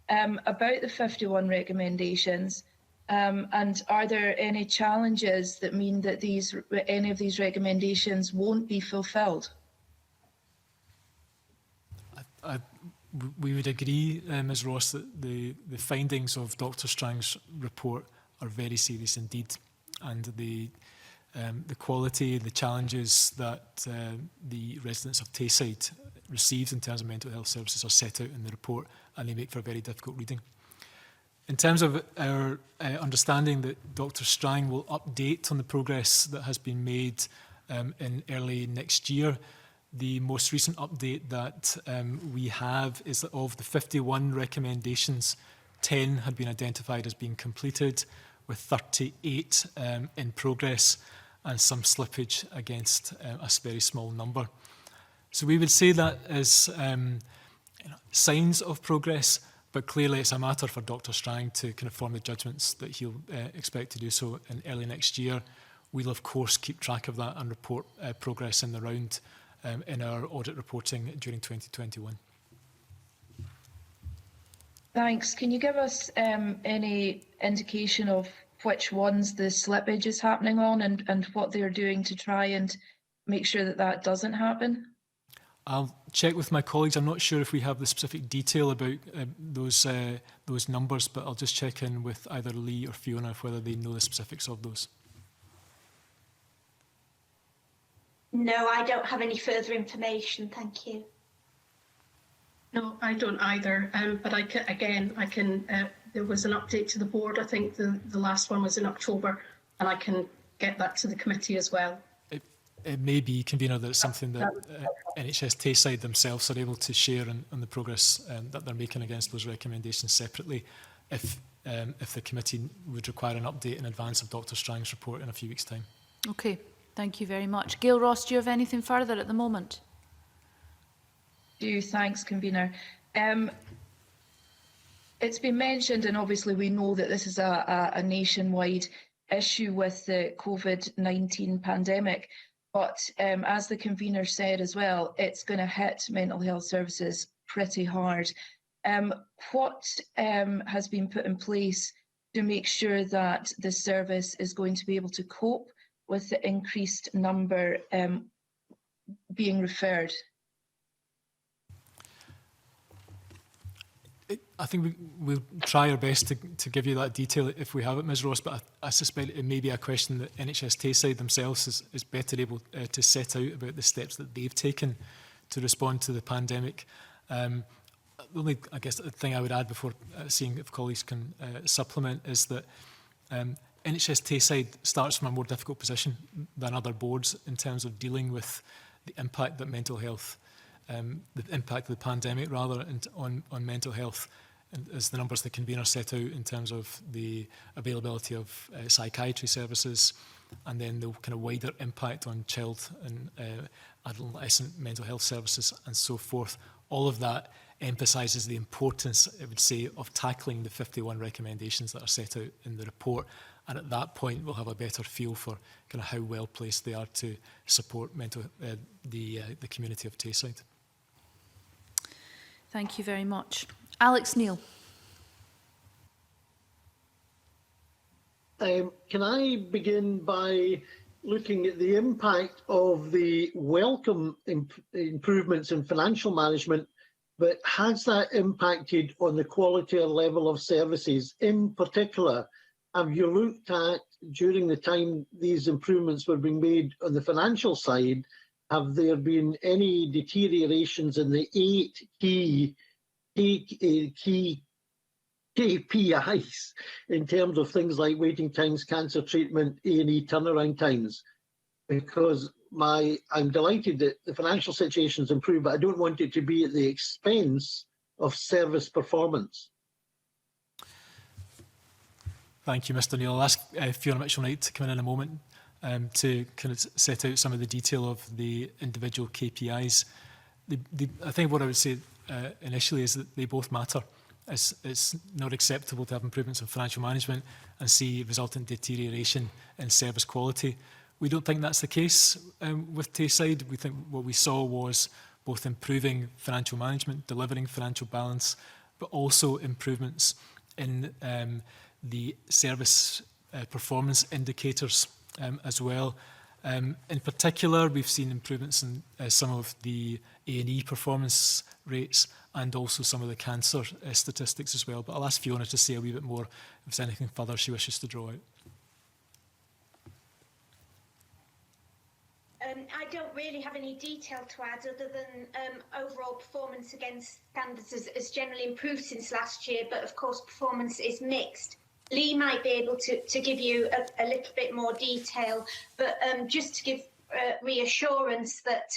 about the 51 recommendations, and are there any challenges that mean that any of these recommendations won't be fulfilled? We would agree, Ms Ross, that the findings of Dr Strang's report are very serious indeed, and the quality, the challenges that the residents of Tayside received in terms of mental health services are set out in the report, and they make for very difficult reading. In terms of our understanding that Dr Strang will update on the progress that has been made in early next year, the most recent update that we have is that of the 51 recommendations, 10 had been identified as being completed, with 38 in progress, and some slippage against a very small number. So we would say that as signs of progress, but clearly it's a matter for Dr Strang to kind of form the judgments that he'll expect to do so in early next year. We'll of course keep track of that and report progress in the round in our audit reporting during 2021. Thanks. Can you give us any indication of which ones the slippage is happening on, and what they're doing to try and make sure that that doesn't happen? I'll check with my colleagues. I'm not sure if we have the specific detail about those numbers, but I'll just check in with either Lee or Fiona whether they know the specifics of those. No, I don't have any further information. Thank you. No, I don't either. But I can. There was an update to the board. I think the last one was in October, and I can get that to the committee as well. It may be, convener, that it's something that NHS Tayside themselves are able to share on the progress that they're making against those recommendations separately, if the committee would require an update in advance of Dr Strang's report in a few weeks' time. Okay, thank you very much. Gail Ross, do you have anything further at the moment? Thanks, convener. It's been mentioned, and obviously we know that this is a nationwide issue with the COVID-19 pandemic, but as the convener said as well, it's going to hit mental health services pretty hard. What has been put in place to make sure that the service is going to be able to cope with the increased number being referred? I think we'll try our best to give you that detail if we have it, Ms Ross, but I suspect it may be a question that NHS Tayside themselves is better able to set out about the steps that they've taken to respond to the pandemic. The only, I guess, thing I would add before seeing if colleagues can supplement is that NHS Tayside starts from a more difficult position than other boards in terms of dealing with the impact that mental health the impact of the pandemic rather on mental health, and as the numbers the convener set out in terms of the availability of psychiatry services, and then the kind of wider impact on child and adolescent mental health services and so forth. All of that emphasises the importance, I would say, of tackling the 51 recommendations that are set out in the report. And at that point, we'll have a better feel for kind of how well placed they are to support the community of Tayside. Thank you very much. Alex Neil. Can I begin by looking at the impact of the welcome improvements in financial management, but has that impacted on the quality or level of services? In particular, have you looked at, during the time these improvements were being made on the financial side, have there been any deteriorations in the 8 key KPIs in terms of things like waiting times, cancer treatment, A&E turnaround times? Because I'm delighted that the financial situation's improved, but I don't want it to be at the expense of service performance. Thank you, Mr Neil. I'll ask Fiona Mitchell-Knight to come in a moment to kind of set out some of the detail of the individual KPIs. I think what I would say initially is that they both matter. It's not acceptable to have improvements in financial management and see resultant deterioration in service quality. We don't think that's the case with Tayside. We think what we saw was both improving financial management, delivering financial balance, but also improvements in the service performance indicators as well. In particular, we've seen improvements in some of the A&E performance rates and also some of the cancer statistics as well. But I'll ask Fiona to say a wee bit more if there's anything further she wishes to draw out. I don't really have any detail to add other than overall performance against standards has generally improved since last year, but of course performance is mixed. Lee might be able to give you a little bit more detail, but just to give reassurance that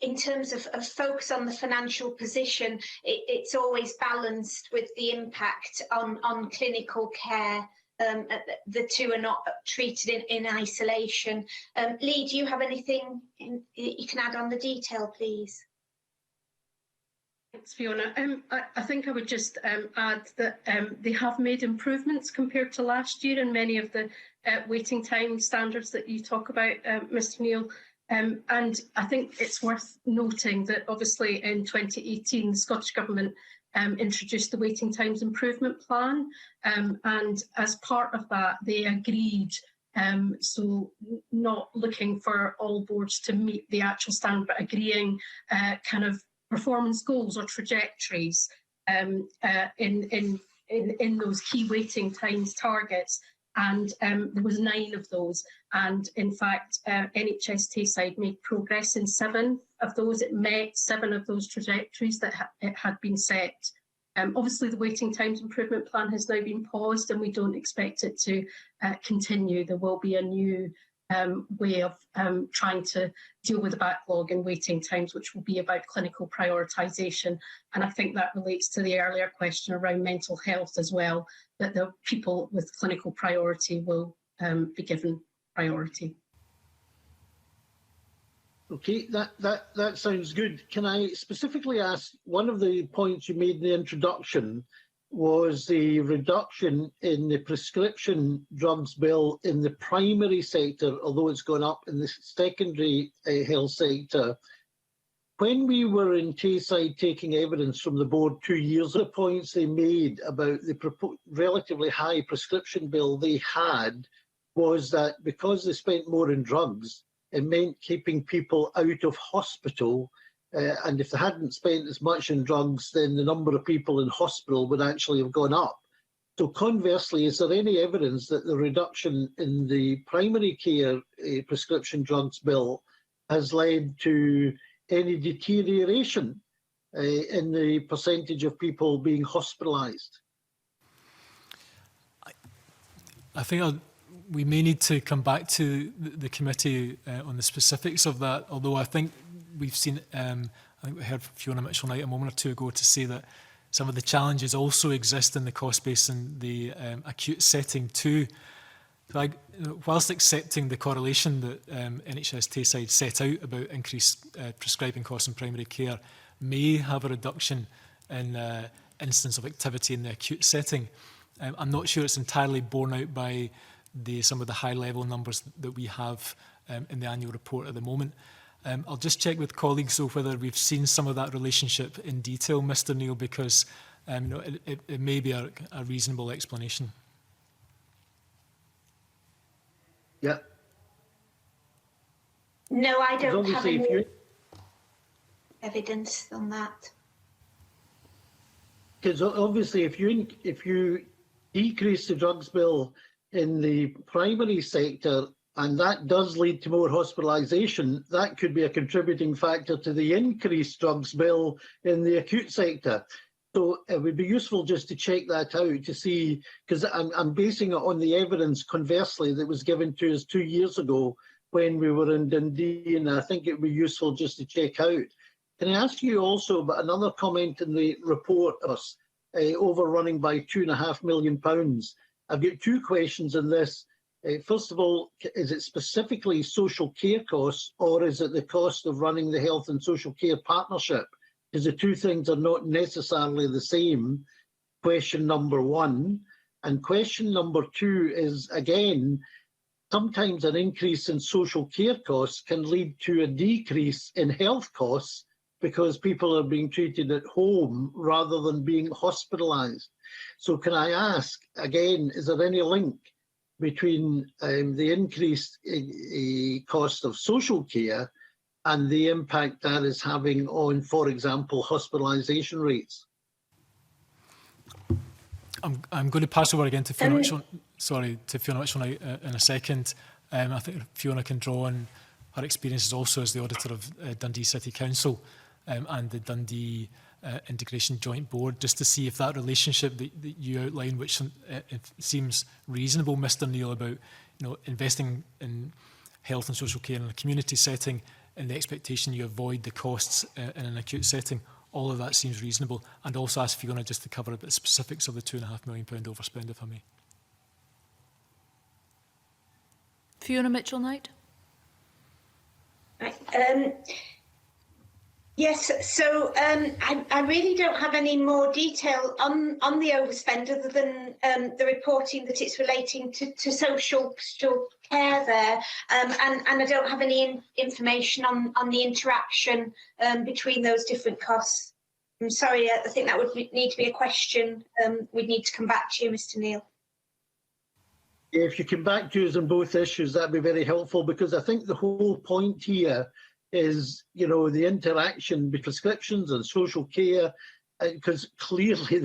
in terms of focus on the financial position, it's always balanced with the impact on clinical care. The two are not treated in isolation. Lee, do you have anything you can add on the detail, please? Thanks, Fiona. I think I would just add that they have made improvements compared to last year in many of the waiting time standards that you talk about, Mr Neil. And I think it's worth noting that obviously in 2018, the Scottish Government introduced the Waiting Times Improvement Plan. And as part of that, they agreed, so not looking for all boards to meet the actual standard, but agreeing kind of performance goals or trajectories in those key waiting times targets. And there was 9 of those. And in fact, NHS Tayside made progress in 7 of those. It met 7 of those trajectories that it had been set. Obviously, the Waiting Times Improvement Plan has now been paused and we don't expect it to continue. There will be a new way of trying to deal with the backlog in waiting times, which will be about clinical prioritisation. And I think that relates to the earlier question around mental health as well, that the people with clinical priority will be given priority. Okay, that sounds good. Can I specifically ask, one of the points you made in the introduction was the reduction in the prescription drugs bill in the primary sector, although it's gone up in the secondary health sector. When we were in Tayside taking evidence from the board 2 years ago, the points they made about the relatively high prescription bill they had was that because they spent more in drugs, it meant keeping people out of hospital. And if they hadn't spent as much in drugs, then the number of people in hospital would actually have gone up. So conversely, is there any evidence that the reduction in the primary care prescription drugs bill has led to any deterioration in the percentage of people being hospitalised? I think we may need to come back to the committee on the specifics of that, although I think we've seen, I think we heard Fiona Mitchell-Knight a moment or two ago to say that some of the challenges also exist in the cost base in the acute setting too. So whilst accepting the correlation that NHS Tayside set out about increased prescribing costs in primary care may have a reduction in instance of activity in the acute setting, I'm not sure it's entirely borne out by some of the high-level numbers that we have in the annual report at the moment. I'll just check with colleagues though whether we've seen some of that relationship in detail, Mr Neil, because it may be a reasonable explanation. Yeah, No, I don't have obviously if any you evidence on that. Because obviously, if you decrease the drugs bill in the primary sector, and that does lead to more hospitalisation, that could be a contributing factor to the increased drugs bill in the acute sector. So it would be useful just to check that out to see, because I'm basing it on the evidence conversely that was given to us 2 years ago when we were in Dundee, and I think it would be useful just to check out. Can I ask you also about another comment in the report, overrunning by £2.5 million? I've got two questions on this. First of all, is it specifically social care costs, or is it the cost of running the health and social care partnership? Because the two things are not necessarily the same. Question number one. And question number two is, again, sometimes an increase in social care costs can lead to a decrease in health costs because people are being treated at home rather than being hospitalised. So can I ask, again, is there any link between the increased cost of social care and the impact that is having on, for example, hospitalisation rates? I'm going to pass over again to Fiona Mitchell. Sorry, to Fiona Mitchell in a second. I think Fiona can draw on her experiences also as the auditor of Dundee City Council and the Dundee Integration Joint Board, just to see if that relationship that you outline, which it seems reasonable, Mr. Neil, about investing in health and social care in a community setting, and the expectation you avoid the costs in an acute setting. All of that seems reasonable. And also ask Fiona just to cover a bit of specifics of the £2.5 million overspend, if I may. Fiona Mitchell-Knight. Right. Yes, so I really don't have any more detail on the overspend other than the reporting that it's relating to social care there, and I don't have any information on the interaction between those different costs. I'm sorry, I think that would need to be a question we'd need to come back to you, Mr. Neil. If you come back to us on both issues, that'd be very helpful, because I think the whole point here is, the interaction between prescriptions and social care, because clearly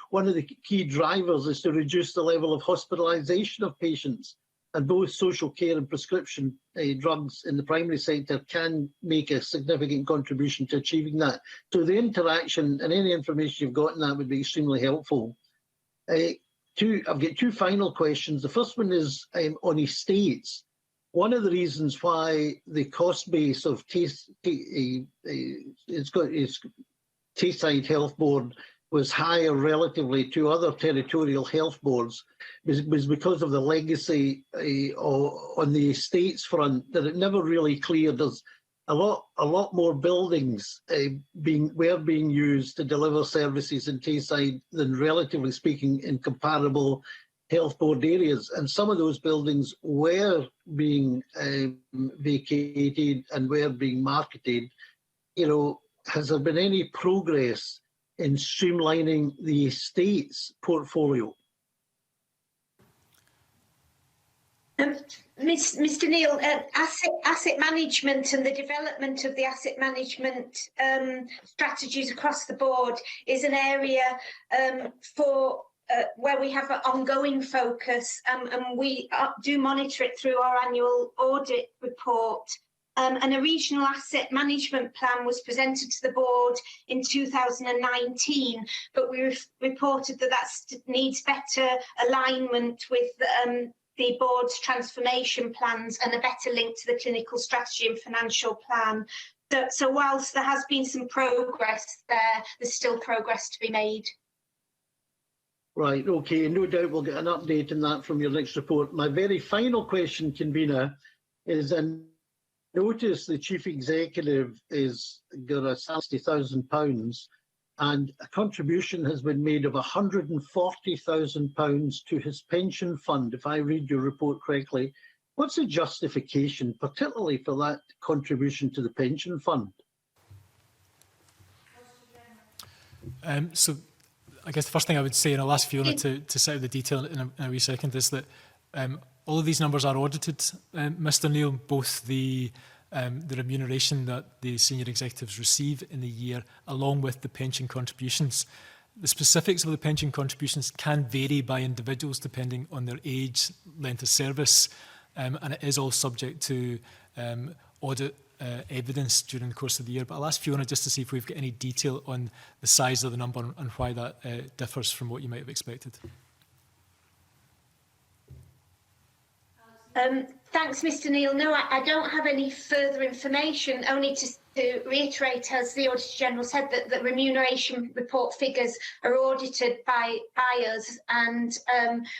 one of the key drivers is to reduce the level of hospitalisation of patients, and both social care and prescription drugs in the primary sector can make a significant contribution to achieving that. So the interaction and any information you've got on that would be extremely helpful. I've got two final questions. The first one is on estates. One of the reasons why the cost base of Tayside Health Board was higher relatively to other territorial health boards was because of the legacy on the estates front, that it never really cleared. There's a lot more buildings were being used to deliver services in Tayside than, relatively speaking, in comparable health board areas, and some of those buildings were being vacated and were being marketed. Has there been any progress in streamlining the estates portfolio? Mr. Neil, asset management and the development of the asset management strategies across the board is an area where we have an ongoing focus, and we do monitor it through our annual audit report. And a regional asset management plan was presented to the board in 2019, but we reported that needs better alignment with the board's transformation plans and a better link to the clinical strategy and financial plan. So whilst there has been some progress there, there's still progress to be made. Right, okay, no doubt we'll get an update on that from your next report. My very final question, Convener, is I notice the Chief Executive is got a £60,000 and a contribution has been made of £140,000 to his pension fund, if I read your report correctly. What's the justification, particularly for that contribution to the pension fund? So I guess the first thing I would say, and I'll ask Fiona to set out the detail in a wee second, is that all of these numbers are audited, Mr. Neil, both the the remuneration that the senior executives receive in the year, along with the pension contributions. The specifics of the pension contributions can vary by individuals depending on their age, length of service, and it is all subject to audit evidence during the course of the year. But I'll ask Fiona just to see if we've got any detail on the size of the number and why that differs from what you might have expected. Thanks, Mr Neil. No, I don't have any further information, only to reiterate, as the Auditor General said, that the remuneration report figures are audited by us, and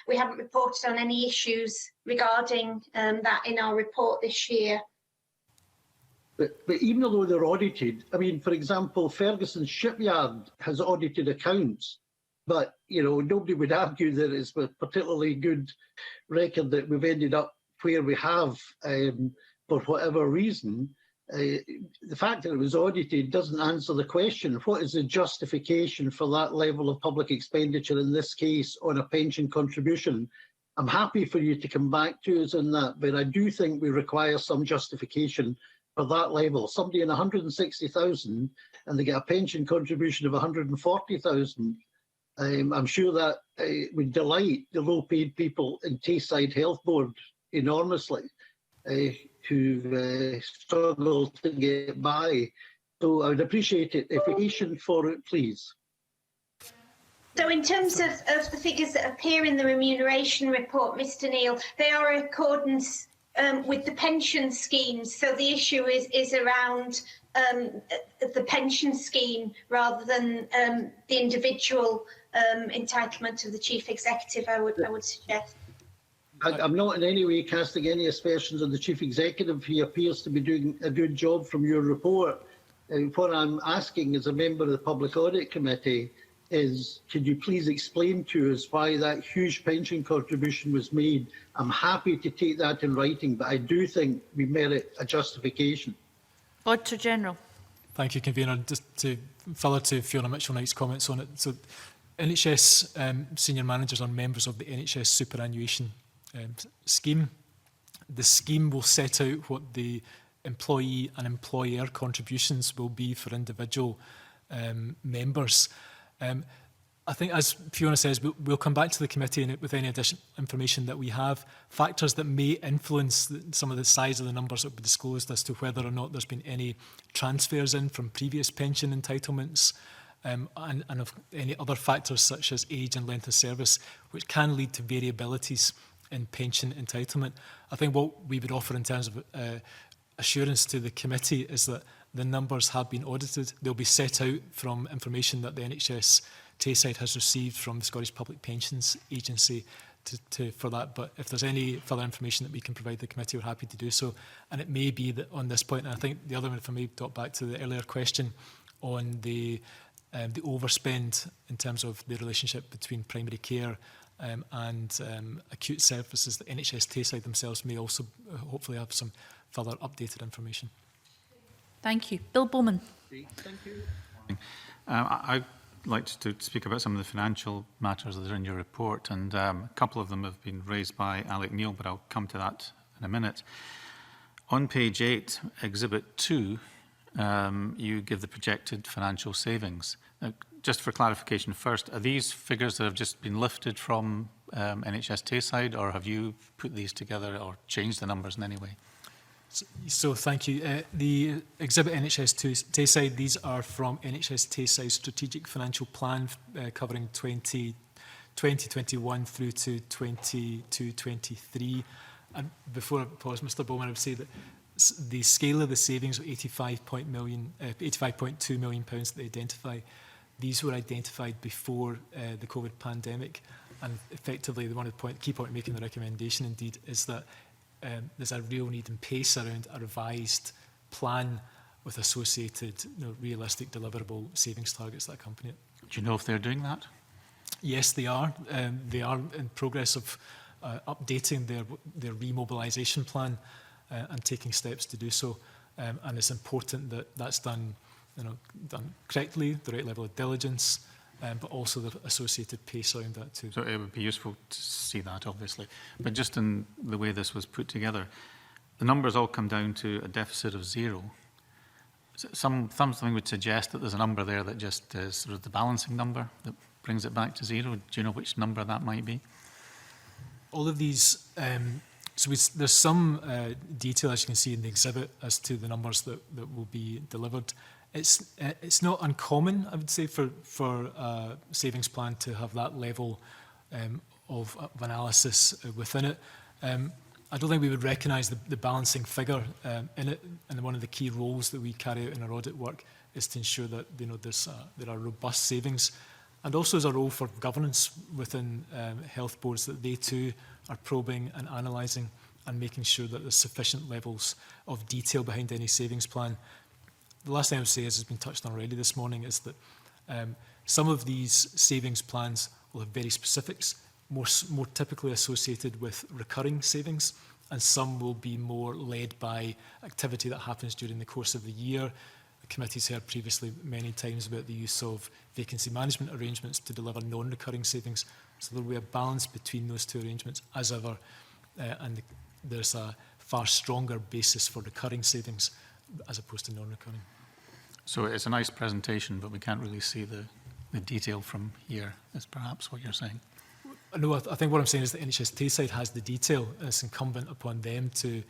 we haven't reported on any issues regarding that in our report this year. But even though they're audited, I mean, for example, Ferguson Shipyard has audited accounts, but, you know, nobody would argue that it's a particularly good record that we've ended up where we have, for whatever reason. The fact that it was audited doesn't answer the question. What is the justification for that level of public expenditure, in this case, on a pension contribution? I'm happy for you to come back to us on that, but I do think we require some justification for that level. Somebody in 160,000 and they get a pension contribution of 140,000. I'm sure that would delight the low-paid people in Tayside Health Board enormously, who've struggled to get by. So I would appreciate it if you for it, please. So in terms of the figures that appear in the remuneration report, Mr Neil, they are in accordance with the pension schemes. So the issue is around the pension scheme rather than the individual entitlement of the chief executive, I would suggest. I'm not in any way casting any aspersions on the chief executive. He appears to be doing a good job from your report. What I'm asking as a member of the Public Audit Committee is, could you please explain to us why that huge pension contribution was made? I'm happy to take that in writing, but I do think we merit a justification. Auditor General. Thank you, Convener. Just to follow to Fiona Mitchell-Knight's comments on it. So NHS senior managers are members of the NHS superannuation scheme. The scheme will set out what the employee and employer contributions will be for individual members. I think, as Fiona says, we'll come back to the committee with any additional information that we have. Factors that may influence some of the size of the numbers that will be disclosed as to whether or not there's been any transfers in from previous pension entitlements, and of any other factors such as age and length of service, which can lead to variabilities in pension entitlement. I think what we would offer in terms of assurance to the committee is that the numbers have been audited. They'll be set out from information that the NHS Tayside has received from the Scottish Public Pensions Agency for that. But if there's any further information that we can provide the committee, we're happy to do so. And it may be that on this point, and I think the other one, if I may talk back to the earlier question on the overspend in terms of the relationship between primary care and acute services, the NHS Tayside themselves may also hopefully have some further updated information. Thank you. Bill Bowman. Thank you. I'd like to speak about some of the financial matters that are in your report, and a couple of them have been raised by Alec Neil, but I'll come to that in a minute. On page 8, Exhibit 2, you give the projected financial savings. Just for clarification first, are these figures that have just been lifted from NHS Tayside, or have you put these together or changed the numbers in any way? So thank you. The exhibit NHS Tayside, these are from NHS Tayside's strategic financial plan covering 2021 through to 22-23. And before I pause, Mr Bowman, I would say that the scale of the savings of £85.2 million that they identify, these were identified before the COVID pandemic. And effectively, the key point of making the recommendation indeed is that there's a real need and pace around a revised plan with associated realistic deliverable savings targets that accompany it. Do you know if they're doing that? Yes, they are. They are in progress of updating their remobilisation plan and taking steps to do so. And it's important that that's done correctly, the right level of diligence, but also the associated pace around that too. So it would be useful to see that, obviously. But just in the way this was put together, the numbers all come down to a deficit of 0. Something would suggest that there's a number there that just is sort of the balancing number that brings it back to 0. Do you know which number that might be? All of these, there's some detail, as you can see in the exhibit, as to the numbers that will be delivered. It's not uncommon, I would say, for a savings plan to have that level of analysis within it. I don't think we would recognise the balancing figure in it, and one of the key roles that we carry out in our audit work is to ensure that there are robust savings, and also as a role for governance within health boards, that they too are probing and analysing and making sure that there's sufficient levels of detail behind any savings plan. The last thing I would say, as has been touched on already this morning, is that some of these savings plans will have very specifics, more typically associated with recurring savings, and some will be more led by activity that happens during the course of the year. The committee's heard previously many times about the use of vacancy management arrangements to deliver non-recurring savings. So there will be a balance between those two arrangements as ever, and there's a far stronger basis for recurring savings as opposed to non-recurring. So it's a nice presentation, but we can't really see the detail from here, is perhaps what you're saying. No, I think what I'm saying is the NHS Tayside has the detail, and it's incumbent upon them to,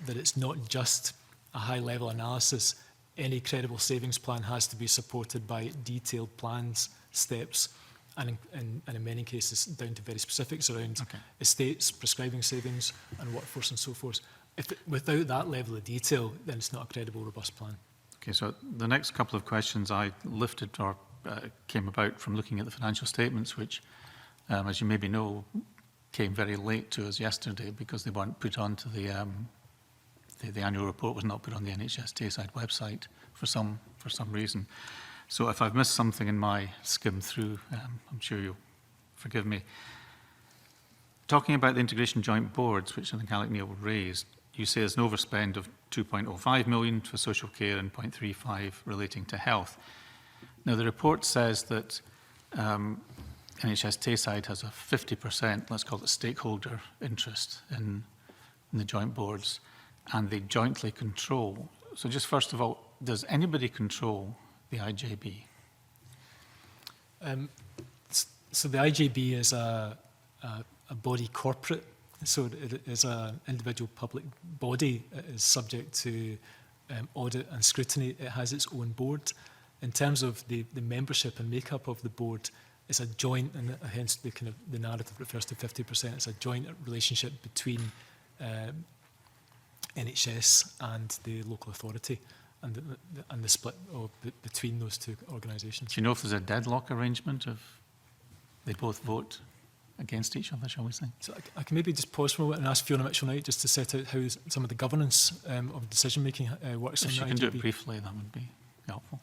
that it's not just a high-level analysis. Any credible savings plan has to be supported by detailed plans, steps, and in many cases down to very specifics around estates, prescribing savings, and workforce and so forth. Without that level of detail, then it's not a credible, robust plan. Okay, so the next couple of questions I lifted or came about from looking at the financial statements, which, as you maybe know, came very late to us yesterday because they weren't put onto the annual report was not put on the NHS Tayside website for some reason. So if I've missed something in my skim through, I'm sure you'll forgive me. Talking about the integration joint boards, which I think Alec Neil raised, you say there's an overspend of 2.05 million for social care and 0.35 relating to health. Now, the report says that NHS Tayside has a 50%, let's call it stakeholder interest in the joint boards, and they jointly control. So just first of all, does anybody control the IJB? So the IJB is a body corporate, so it is an individual public body. It is subject to audit and scrutiny. It has its own board. In terms of the membership and makeup of the board, it's a joint, and hence the narrative refers to 50%. It's a joint relationship between NHS and the local authority, and the split between those two organisations. Do you know if there's a deadlock arrangement if they both vote against each other, shall we say? So I can maybe just pause for a moment and ask Fiona Mitchell-Knight just to set out how some of the governance of decision-making works. If you can do it briefly, that would be helpful.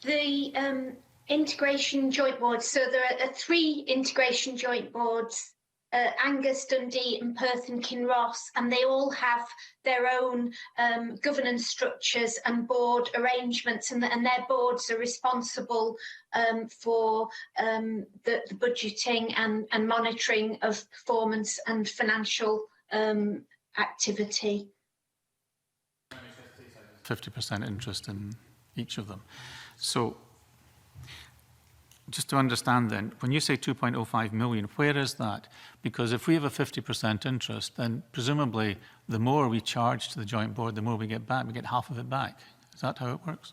The integration joint boards, so there are 3 integration joint boards, Angus, Dundee and Perth and Kinross, and they all have their own governance structures and board arrangements, and their boards are responsible for the budgeting and monitoring of performance and financial activity. 50% interest in each of them. So just to understand then, when you say 2.05 million, where is that? Because if we have a 50% interest, then presumably the more we charge to the joint board, the more we get back. We get half of it back. Is that how it works?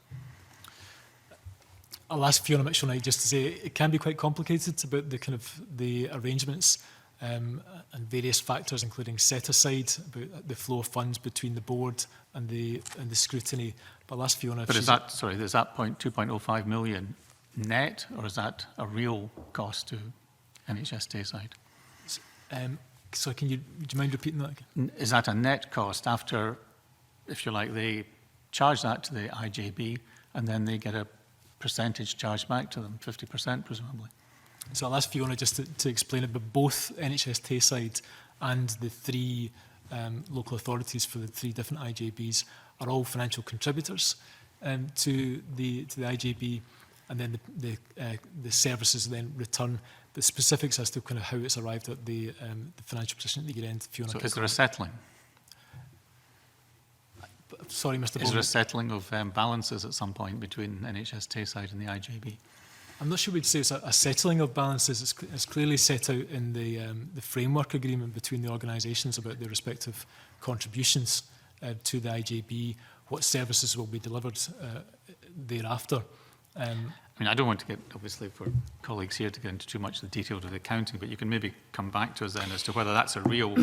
I'll ask Fiona Mitchell-Knight just to say it can be quite complicated about the arrangements and various factors, including set aside, about the flow of funds between the board and the scrutiny. But I'll ask Fiona. But is that 2.05 million net, or is that a real cost to NHS Tayside? So do you mind repeating that again? Is that a net cost after, if you like, they charge that to the IJB and then they get a percentage charged back to them, 50% presumably? So I'll ask Fiona just to explain it, but both NHS Tayside and the 3 local authorities for the 3 different IJBs are all financial contributors to the IJB. and then the services then return. The specifics as to kind of how it's arrived at the financial position at the year end. Fiona, So is there a settling? sorry, Mr. Is Bowman. there a settling of balances at some point between NHS Tayside and the IJB? I'm not sure we'd say it's a settling of balances. It's clearly set out in the framework agreement between the organisations about their respective contributions to the IJB, what services will be delivered thereafter. I mean, I don't want to get, obviously, for colleagues here to get into too much of the details of the accounting, but you can maybe come back to us then as to whether that's a real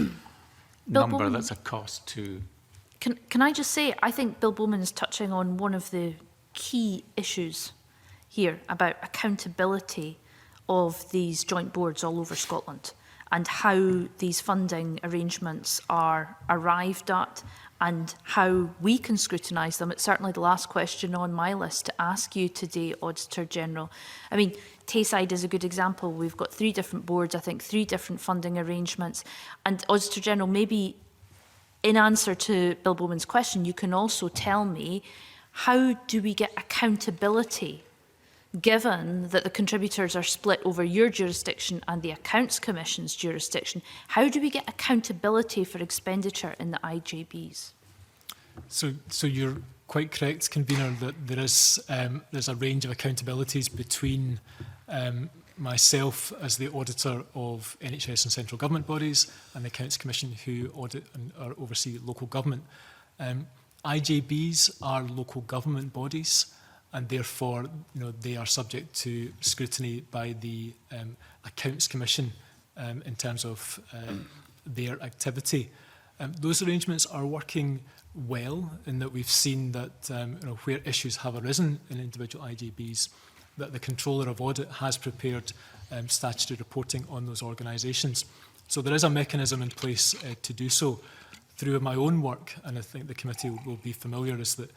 number Bowman. that's a cost to... Can I just say, I think Bill Bowman is touching on one of the key issues here about accountability of these joint boards all over Scotland and how these funding arrangements are arrived at and how we can scrutinise them. It's certainly the last question on my list to ask you today, Auditor General. I mean, Tayside is a good example. We've got 3 different boards, I think 3 different funding arrangements. And Auditor General, maybe in answer to Bill Bowman's question, you can also tell me, how do we get accountability given that the contributors are split over your jurisdiction and the Accounts Commission's jurisdiction? How do we get accountability for expenditure in the IJBs? So you're quite correct, Convener, that there's a range of accountabilities between myself as the auditor of NHS and central government bodies and the Accounts Commission who audit and oversee local government. IJBs are local government bodies, and therefore, they are subject to scrutiny by the Accounts Commission in terms of their activity. Those arrangements are working well in that we've seen that where issues have arisen in individual IJBs, that the Controller of Audit has prepared statutory reporting on those organisations. So there is a mechanism in place to do so. Through my own work, and I think the committee will be familiar, is that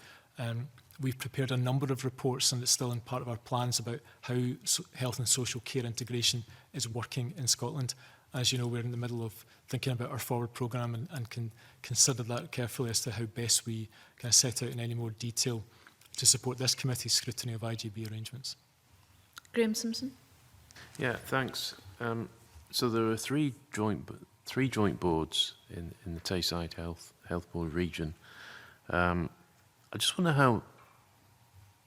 we've prepared a number of reports, and it's still in part of our plans about how health and social care integration is working in Scotland. As you know, we're in the middle of thinking about our forward programme and can consider that carefully as to how best we kind of set out in any more detail to support this committee's scrutiny of IJB arrangements. Graham Simpson. Yeah, thanks. So there are three joint boards in the Tayside Health Board region. I just wonder how,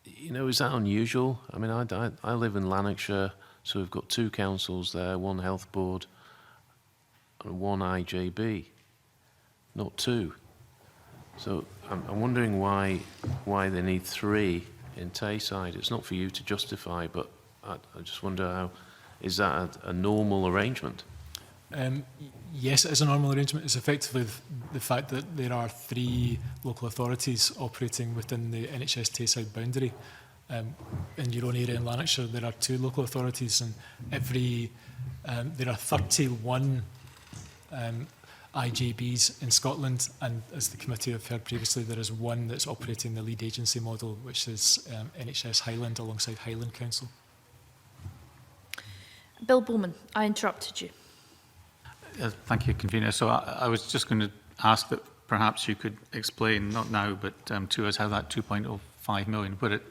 is that unusual? I mean, I live in Lanarkshire, so we've got 2 councils there, 1 health board and 1 IJB, not 2. So I'm wondering why they need 3 in Tayside. It's not for you to justify, but I just wonder how, is that a normal arrangement? Yes, it is a normal arrangement. It's effectively the fact that there are 3 local authorities operating within the NHS Tayside boundary. In your own area in Lanarkshire, there are 2 local authorities, and there are 31 IJBs in Scotland, and as the committee have heard previously, there is 1 that's operating the lead agency model, which is NHS Highland alongside Highland Council. Bill Bowman, I interrupted you. Thank you, Convener. So I was just going to ask that perhaps you could explain, not now, but to us, how that 2.05 million, where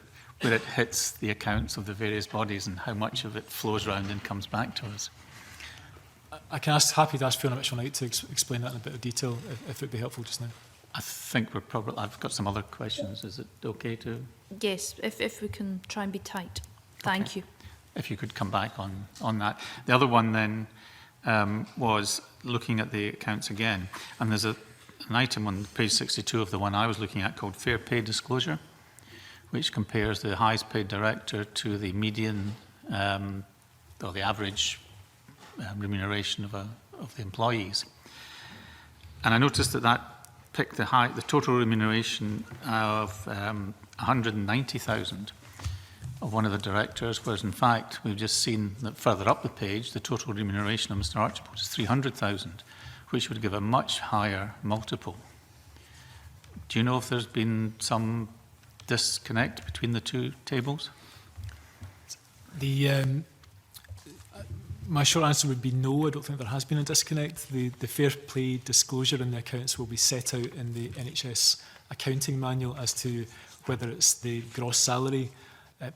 it hits the accounts of the various bodies and how much of it flows around and comes back to us. I can happy to ask Fiona Mitchell-Knight to explain that in a bit of detail, if it would be helpful just now. I think I've got some other questions. Is it okay to? Yes, if we can try and be tight. Thank you. If you could come back on that. The other one then was looking at the accounts again, and there's an item on page 62 of the one I was looking at called Fair Pay Disclosure, which compares the highest paid director to the median or the average remuneration of the employees. And I noticed that picked the total remuneration of 190,000 of one of the directors, whereas in fact we've just seen that further up the page the total remuneration of Mr Archibald is 300,000, which would give a much higher multiple. Do you know if there's been some disconnect between the 2 tables? My short answer would be no. I don't think there has been a disconnect. The fair play disclosure in the accounts will be set out in the NHS accounting manual as to whether it's the gross salary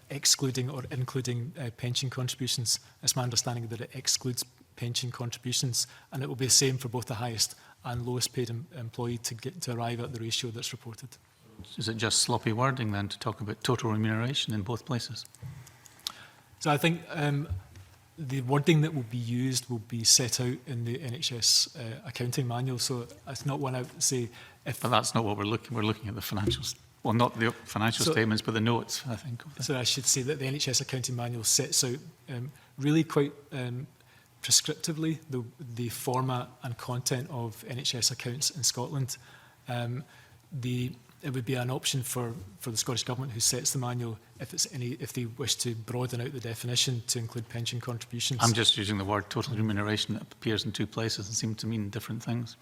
excluding or including pension contributions. It's my understanding that it excludes pension contributions, and it will be the same for both the highest and lowest paid employee to arrive at the ratio that's reported. Is it just sloppy wording then to talk about total remuneration in both places? So I think the wording that will be used will be set out in the NHS accounting manual. So it's not one I would say if... But that's not what we're looking. We're looking at the financials. Well, not the financial statements, but the notes, I think. So I should say that the NHS accounting manual sets out really quite prescriptively the format and content of NHS accounts in Scotland. It would be an option for the Scottish Government, who sets the manual, if they wish to broaden out the definition to include pension contributions. I'm just using the word total remuneration that appears in two places and seems to mean different things.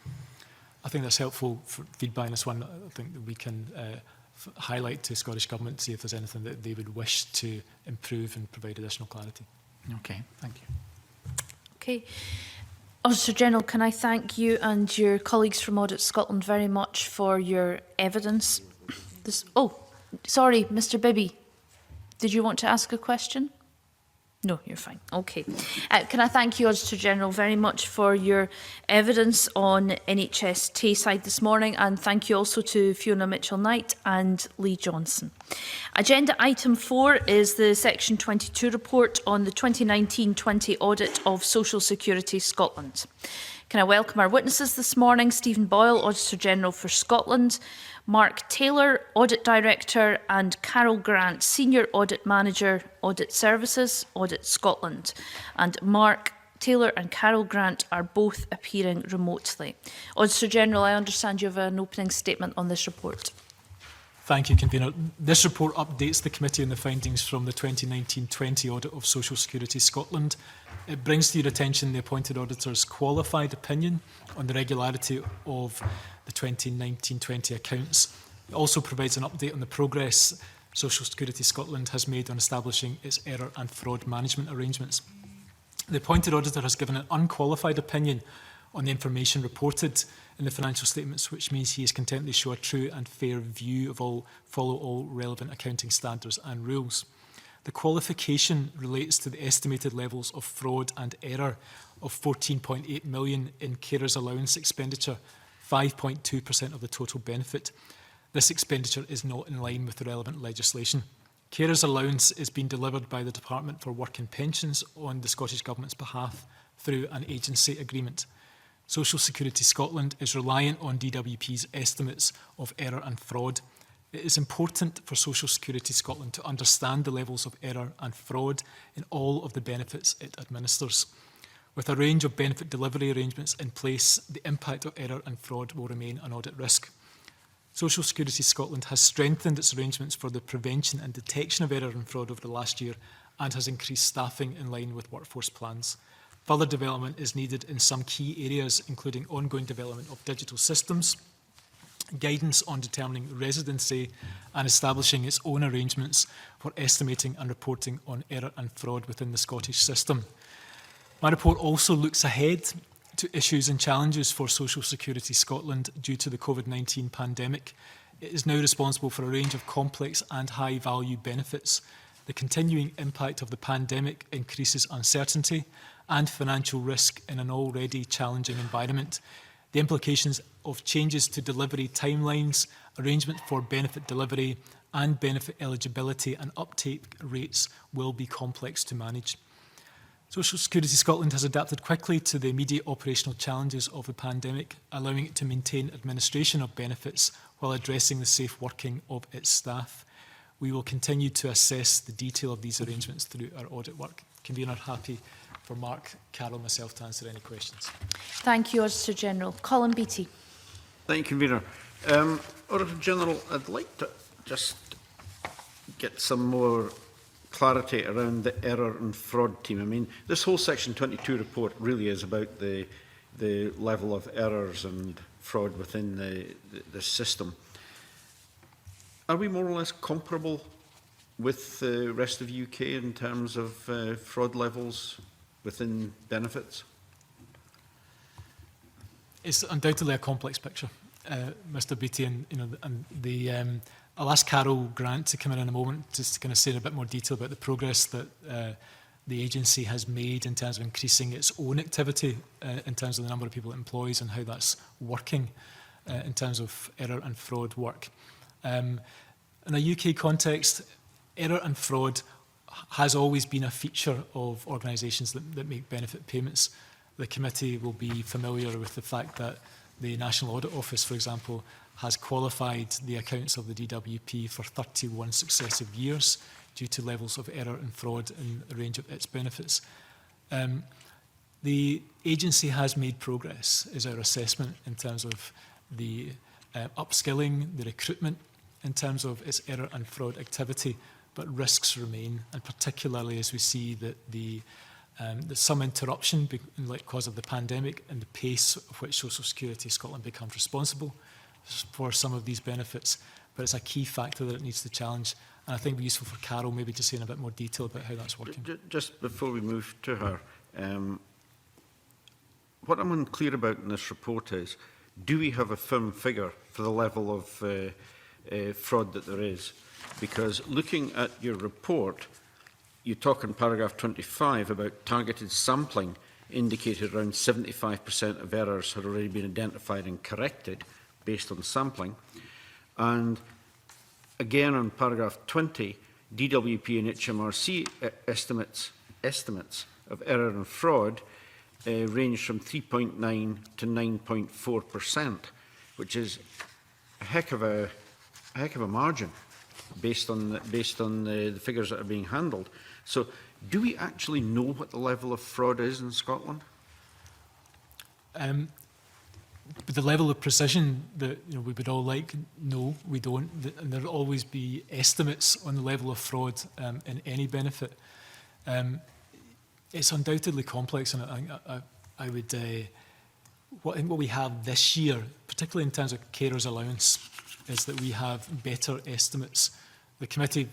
I think that's helpful for feedback in this one. I think that we can highlight to Scottish Government to see if there's anything that they would wish to improve and provide additional clarity. Okay, thank you. Okay. Auditor General, can I thank you and your colleagues from Audit Scotland very much for your evidence. Sorry, Mr Bibby. Did you want to ask a question? No, you're fine. Okay. Can I thank you, Auditor General, very much for your evidence on NHS Tayside this morning, and thank you also to Fiona Mitchell-Knight and Lee Johnson. Agenda item 4 is the Section 22 report on the 2019-20 audit of Social Security Scotland. Can I welcome our witnesses this morning? Stephen Boyle, Auditor General for Scotland, Mark Taylor, Audit Director, and Carol Grant, Senior Audit Manager, Audit Services, Audit Scotland. And Mark Taylor and Carol Grant are both appearing remotely. Auditor General, I understand you have an opening statement on this report. Thank you, Convener. This report updates the committee on the findings from the 2019-20 audit of Social Security Scotland. It brings to your attention the appointed auditor's qualified opinion on the regularity of the 2019-20 accounts. It also provides an update on the progress Social Security Scotland has made on establishing its error and fraud management arrangements. The appointed auditor has given an unqualified opinion on the information reported in the financial statements, which means he is content to show a true and fair view of follow all relevant accounting standards and rules. The qualification relates to the estimated levels of fraud and error of 14.8 million in carers allowance expenditure, 5.2% of the total benefit. This expenditure is not in line with the relevant legislation. Carers allowance is being delivered by the Department for Work and Pensions on the Scottish Government's behalf through an agency agreement. Social Security Scotland is reliant on DWP's estimates of error and fraud. It is important for Social Security Scotland to understand the levels of error and fraud in all of the benefits it administers. With a range of benefit delivery arrangements in place, the impact of error and fraud will remain an audit risk. Social Security Scotland has strengthened its arrangements for the prevention and detection of error and fraud over the last year and has increased staffing in line with workforce plans. Further development is needed in some key areas, including ongoing development of digital systems, guidance on determining residency, and establishing its own arrangements for estimating and reporting on error and fraud within the Scottish system. My report also looks ahead to issues and challenges for Social Security Scotland due to the COVID-19 pandemic. It is now responsible for a range of complex and high-value benefits. The continuing impact of the pandemic increases uncertainty and financial risk in an already challenging environment. The implications of changes to delivery timelines, arrangement for benefit delivery, and benefit eligibility and uptake rates will be complex to manage. Social Security Scotland has adapted quickly to the immediate operational challenges of the pandemic, allowing it to maintain administration of benefits while addressing the safe working of its staff. We will continue to assess the detail of these arrangements through our audit work. Convener, happy for Mark, Carol and myself to answer any questions. Thank you, Auditor General. Colin Beattie. Thank you, Convener. Auditor General, I'd like to just get some more clarity around the error and fraud team. I mean, this whole Section 22 report really is about the level of errors and fraud within the system. Are we more or less comparable with the rest of the UK in terms of fraud levels within benefits? It's undoubtedly a complex picture, Mr. Beattie, and I'll ask Carol Grant to come in a moment just to kind of say in a bit more detail about the progress that the agency has made in terms of increasing its own activity in terms of the number of people it employs and how that's working in terms of error and fraud work. In a UK context, error and fraud has always been a feature of organisations that make benefit payments. The committee will be familiar with the fact that the National Audit Office, for example, has qualified the accounts of the DWP for 31 successive years due to levels of error and fraud in a range of its benefits. The agency has made progress, is our assessment, in terms of the upskilling, the recruitment, in terms of its error and fraud activity, but risks remain, and particularly as we see that there's some interruption because of the pandemic and the pace of which Social Security Scotland becomes responsible for some of these benefits, but it's a key factor that it needs to challenge. And I think it would be useful for Carol maybe to say in a bit more detail about how that's working. Just before we move to her, what I'm unclear about in this report is, do we have a firm figure for the level of fraud that there is? Because looking at your report, you talk in paragraph 25 about targeted sampling indicated around 75% of errors had already been identified and corrected based on sampling. And again on paragraph 20, DWP and HMRC estimates of error and fraud range from 3.9 to 9.4%, which is a heck of a margin based on the figures that are being handled. So, do we actually know what the level of fraud is in Scotland? With the level of precision that we would all like, no, we don't. And there will always be estimates on the level of fraud in any benefit. It's undoubtedly complex, and I would. What we have this year, particularly in terms of carers allowance, is that we have better estimates. The committee,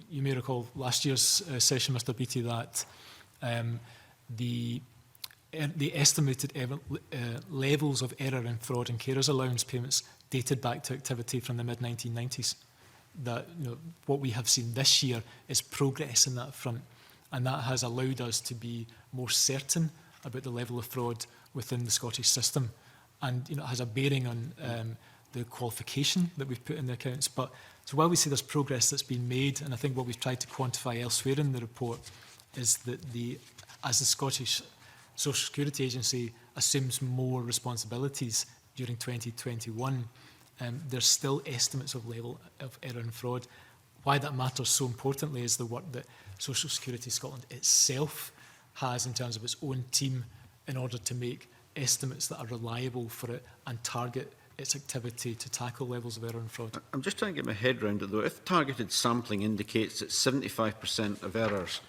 you may recall last year's session, Mr. Beattie, that the estimated levels of error and fraud in carers allowance payments dated back to activity from the mid-1990s. That what we have seen this year is progress in that front, and that has allowed us to be more certain about the level of fraud within the Scottish system, and it has a bearing on the qualification that we've put in the accounts. But so while we see there's progress that's been made, and I think what we've tried to quantify elsewhere in the report is that as the Scottish Social Security Agency assumes more responsibilities during 2021, there's still estimates of level of error and fraud. Why that matters so importantly is the work that Social Security Scotland itself has in terms of its own team in order to make estimates that are reliable for it and target its activity to tackle levels of error and fraud. I'm just trying to get my head around it though. If targeted sampling indicates that 75% of errors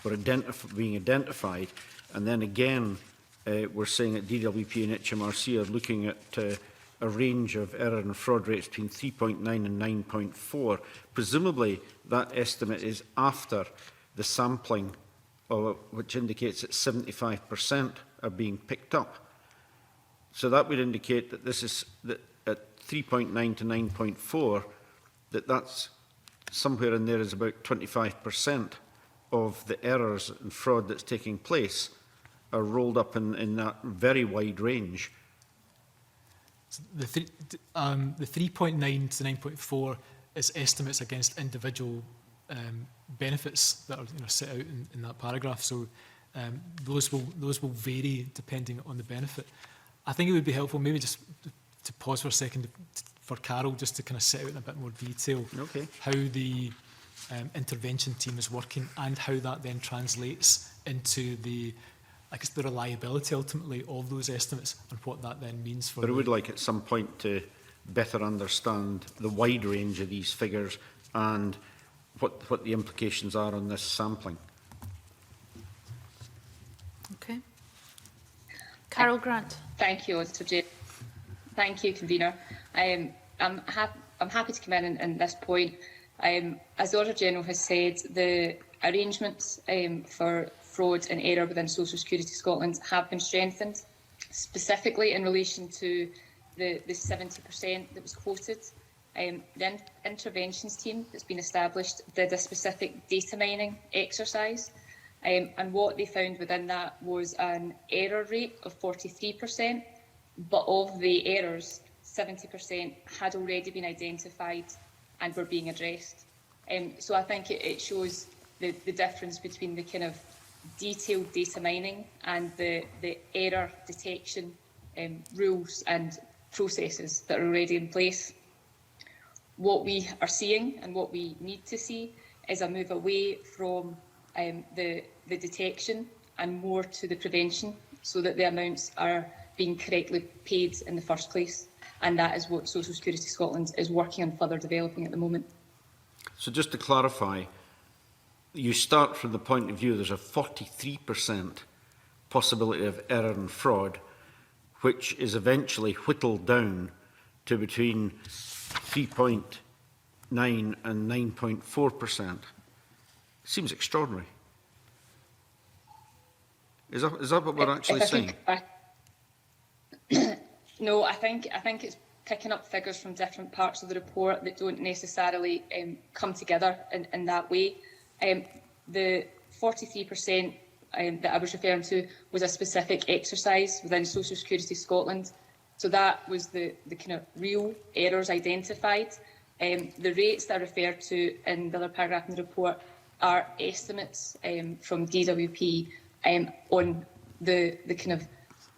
were being identified, and then again we're saying that DWP and HMRC are looking at a range of error and fraud rates between 3.9 and 9.4, presumably that estimate is after the sampling, which indicates that 75% are being picked up. So that would indicate that this is that at 3.9 to 9.4, that's somewhere in there is about 25% of the errors and fraud that's taking place are rolled up in that very wide range. The 3.9 to 9.4 is estimates against individual benefits that are set out in that paragraph. So those will vary depending on the benefit. I think it would be helpful maybe just to pause for a second for Carol just to kind of set out in a bit more detail how the intervention team is working and how that then translates into the reliability ultimately of those estimates and what that then means for. But I would like at some point to better understand the wide range of these figures and what the implications are on this sampling. Okay. Carol Grant. Thank you, Mr. J. Thank you, convener. I'm happy to come in on this point. As the Auditor General has said, the arrangements for fraud and error within Social Security Scotland have been strengthened, specifically in relation to the 70% that was quoted. The interventions team that's been established did a specific data mining exercise, and what they found within that was an error rate of 43%, but of the errors, 70% had already been identified and were being addressed. So I think it shows the difference between the kind of detailed data mining and the error detection rules and processes that are already in place. What we are seeing and what we need to see is a move away from the detection and more to the prevention, so that the amounts are being correctly paid in the first place. And that is what Social Security Scotland is working on further developing at the moment. So just to clarify, you start from the point of view there's a 43% possibility of error and fraud, which is eventually whittled down to between 3.9 and 9.4%. Seems extraordinary. Is that what we're actually saying? No, I think it's picking up figures from different parts of the report that don't necessarily come together in that way. The 43% that I was referring to was a specific exercise within Social Security Scotland. So that was the kind of real errors identified. The rates that I referred to in the other paragraph in the report are estimates from DWP on the kind of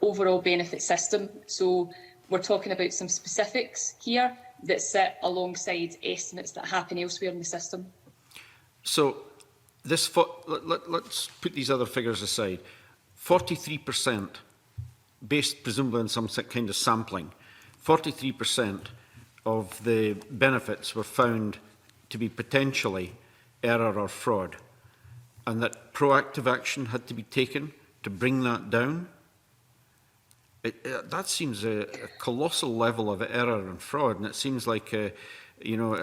overall benefit system. So we're talking about some specifics here that sit alongside estimates that happen elsewhere in the system. So this, let's put these other figures aside. 43%, based presumably on some kind of sampling, 43% of the benefits were found to be potentially error or fraud, and that proactive action had to be taken to bring that down. That seems a colossal level of error and fraud, and it seems like a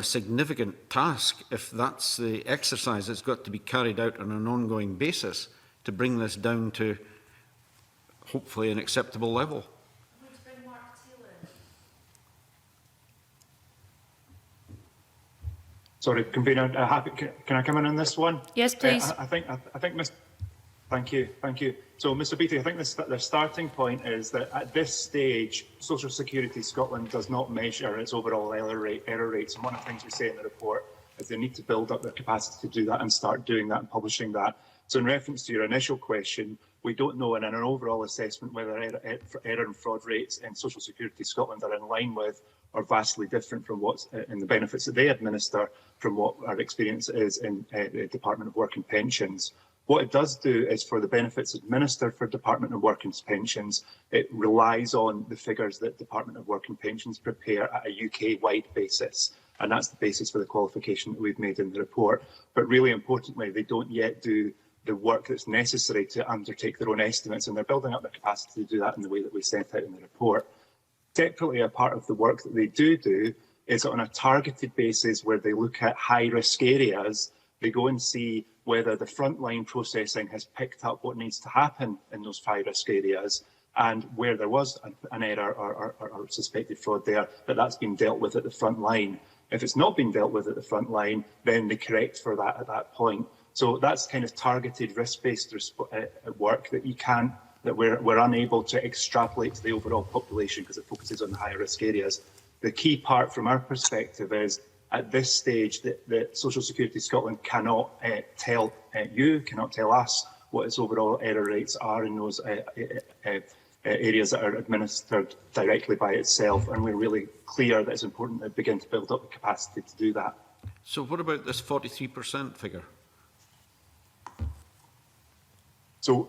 significant task if that's the exercise that's got to be carried out on an ongoing basis to bring this down to hopefully an acceptable level. Sorry, Convener, can I come in on this one? Yes, please. I think, thank you. So, Mr Beattie, I think the starting point is that at this stage, Social Security Scotland does not measure its overall error rates. And one of the things we say in the report is they need to build up their capacity to do that and start doing that and publishing that. So in reference to your initial question, we don't know in an overall assessment whether error and fraud rates in Social Security Scotland are in line with or vastly different from what's in the benefits that they administer from what our experience is in the Department of Work and Pensions. What it does do is for the benefits administered for Department of Work and Pensions, it relies on the figures that Department of Work and Pensions prepare at a UK-wide basis. And that's the basis for the qualification that we've made in the report. But really importantly, they don't yet do the work that's necessary to undertake their own estimates, and they're building up their capacity to do that in the way that we set out in the report. Separately, a part of the work that they do is on a targeted basis where they look at high-risk areas. They go and see whether the frontline processing has picked up what needs to happen in those high-risk areas, and where there was an error or suspected fraud there, that's been dealt with at the front line. If it's not been dealt with at the front line, then they correct for that at that point. So that's kind of targeted risk-based work that we're unable to extrapolate to the overall population because it focuses on the higher risk areas. The key part from our perspective is at this stage that Social Security Scotland cannot tell us what its overall error rates are in those areas that are administered directly by itself, and we're really clear that it's important to begin to build up the capacity to do that. So what about this 43% figure? So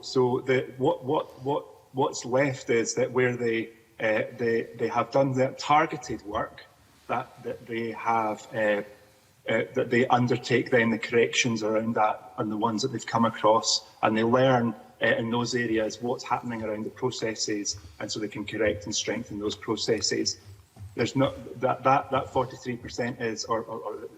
what's left is that where they have done that targeted work, that they have that they undertake then the corrections around that and the ones that they've come across, and they learn in those areas what's happening around the processes, and so they can correct and strengthen those processes. There's not that 43% is or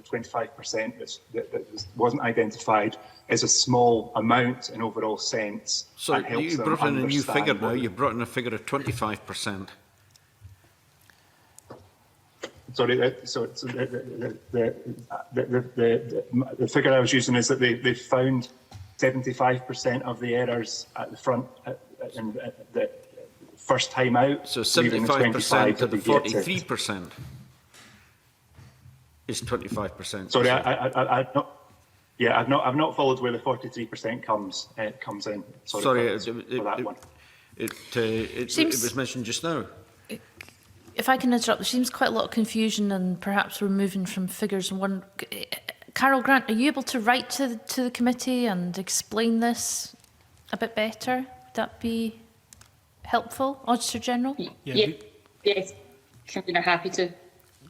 25% that wasn't identified is a small amount in overall sense. So you brought in a new figure now. You brought in a figure of 25%. sorry, so the figure I was using is that they found 75% of the errors at the front the first time out. So leaving the 75% to the be yet to- 43% is 25%. Sorry, I've not. Yeah, I've not followed where the 43% comes in. Sorry for that one. It was mentioned just now. If I can interrupt, there seems quite a lot of confusion and perhaps we're moving from figures. Carol Grant, are you able to write to the committee and explain this a bit better? Would that be helpful, Auditor General? Yes, Convener, happy to.